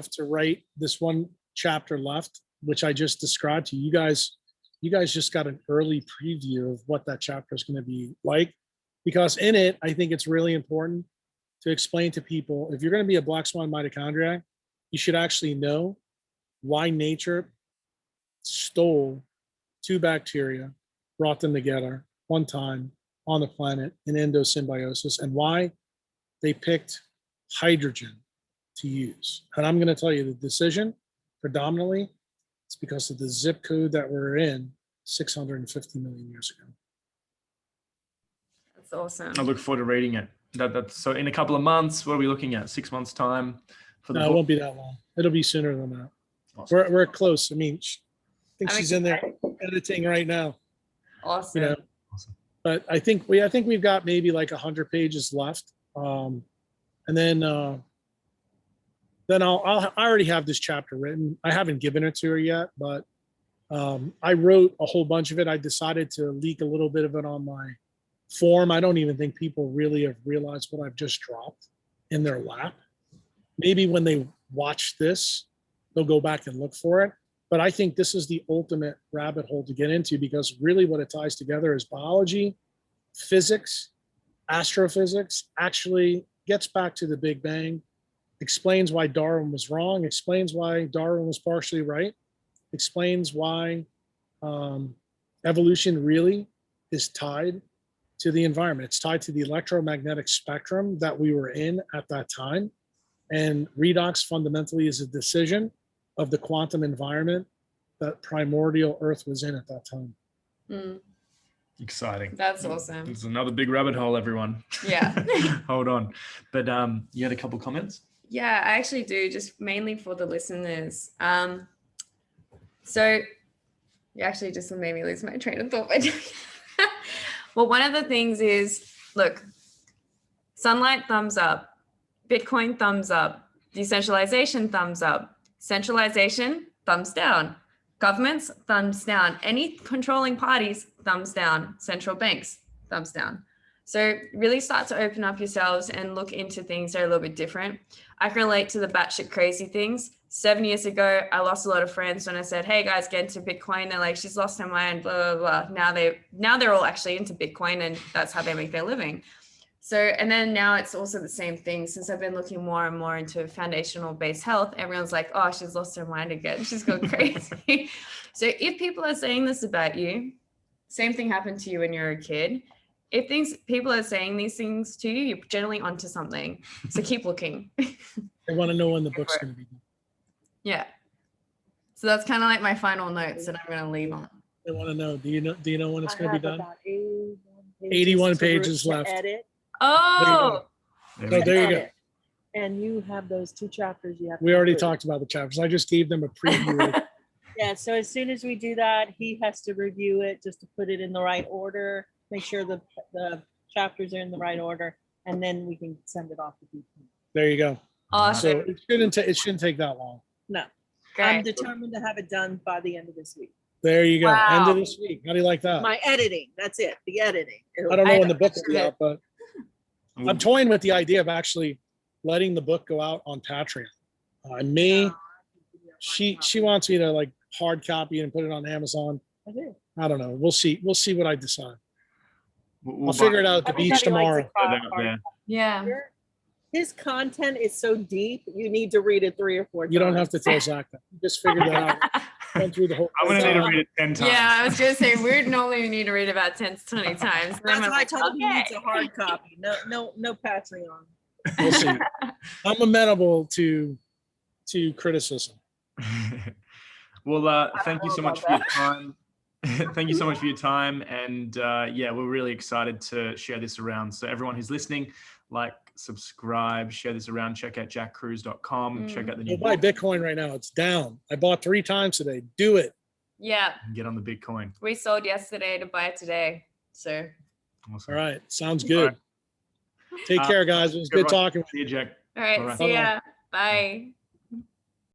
to write this one chapter left, which I just described to you. You guys just got an early preview of what that chapter is going to be like, because in it, I think it's really important to explain to people, if you're going to be a black swan mitochondriac, you should actually know why nature stole two bacteria, brought them together one time, on the planet in endosymbiosis, and why they picked hydrogen to use. And I'm going to tell you the decision predominantly it's because of the zip code that we're in 650 million years ago. That's awesome. I look forward to reading it. That's so in a couple of months, what are we looking at? 6 months time for the No, book? it won't be that long. It'll be sooner than that. Awesome. We're close. I mean, I think I'm she's in there editing right now. Awesome. You know, Awesome. but I think we've got maybe like 100 pages left. And then I already have this chapter written. I haven't given it to her yet, but I wrote a whole bunch of it. I decided to leak a little bit of it on my form. I don't even think people really have realized what I've just dropped in their lap. Maybe when they watch this, they'll go back and look for it. But I think this is the ultimate rabbit hole to get into, because really what it ties together is biology, physics, astrophysics, actually gets back to the Big Bang, explains why Darwin was wrong, explains why Darwin was partially right, explains why evolution really is tied to the environment. It's tied to the electromagnetic spectrum that we were in at that time. And redox fundamentally is a decision of the quantum environment that primordial Earth was in at that time. Mm. Exciting. That's awesome. It's another big rabbit hole, everyone. Yeah. Hold on. But you had a couple comments? Yeah, I actually do, just mainly for the listeners. So you actually just made me lose my train of thought. Well, one of the things is, look, sunlight, thumbs up. Bitcoin, thumbs up. Decentralization, thumbs up. Centralization, thumbs down. Governments, thumbs down. Any controlling parties, thumbs down. Central banks, thumbs down. So really start to open up yourselves and look into things that are a little bit different. I can relate to the batshit crazy things. 7 years ago, I lost a lot of friends when I said, hey guys, get into Bitcoin. They're like, she's lost her mind, blah, blah, blah. Now they're all actually into Bitcoin, and that's how they make their living. So, and then now it's also the same thing. Since I've been looking more and more into foundational based health, everyone's like, oh, she's lost her mind again. She's gone crazy. So if people are saying this about you, same thing happened to you when you were a kid. If people are saying these things to you, you're generally onto something. So keep looking. I want to know when the book's going to be done. Yeah. So that's kind of like my final notes that I'm going to leave on. I want to know. Do you know when it's going to be done? About 81 pages left. Edit. Oh, So there you go. And you have those 2 chapters you have to We already complete. talked about the chapters. I just gave them a preview. Yeah, so as soon as we do that, he has to review it just to put it in the right order, make sure the chapters are in the right order, and then we can send it off to people. There you go. awesome. So it shouldn't take that long. No, Great. I'm determined to have it done by the end of this week. There you go. Wow. End of this week. How do you like that? My editing, that's it, the editing. I don't know when the book will be Okay. out, but I'm toying with the idea of actually letting the book go out on Patreon. She wants me to like hard copy it and put it on Amazon. I do. I don't know. We'll see what I decide. We'll I'll figure it out at the Everybody beach likes tomorrow. a put it hard out there. Yeah. His content is so deep, you need to read it 3 or 4 times. You don't have to tell Zach that. You just figured that out. Went through the whole I'm going to need to read it 10 times. Yeah, I was going to say, we normally need to read about 10 to 20 times. That's Then why I I'm told him he like, needs a hard copy. No Patreon. We'll see. I'm amenable to criticism. Well, thank you so much for your time. Thank you so much for your time. And yeah, we're really excited to share this around. So everyone who's listening, like, subscribe, share this around, check out jackkruse.com, check out the new Go buy book, Bitcoin right now. It's down. I bought 3 times today. Do it. Yeah, and get on the Bitcoin. we sold yesterday to buy today. So Awesome. All right. Sounds good. All Take care, guys. It was good talking with See you, Jack. all right, All right. see Bye-bye. ya. Bye.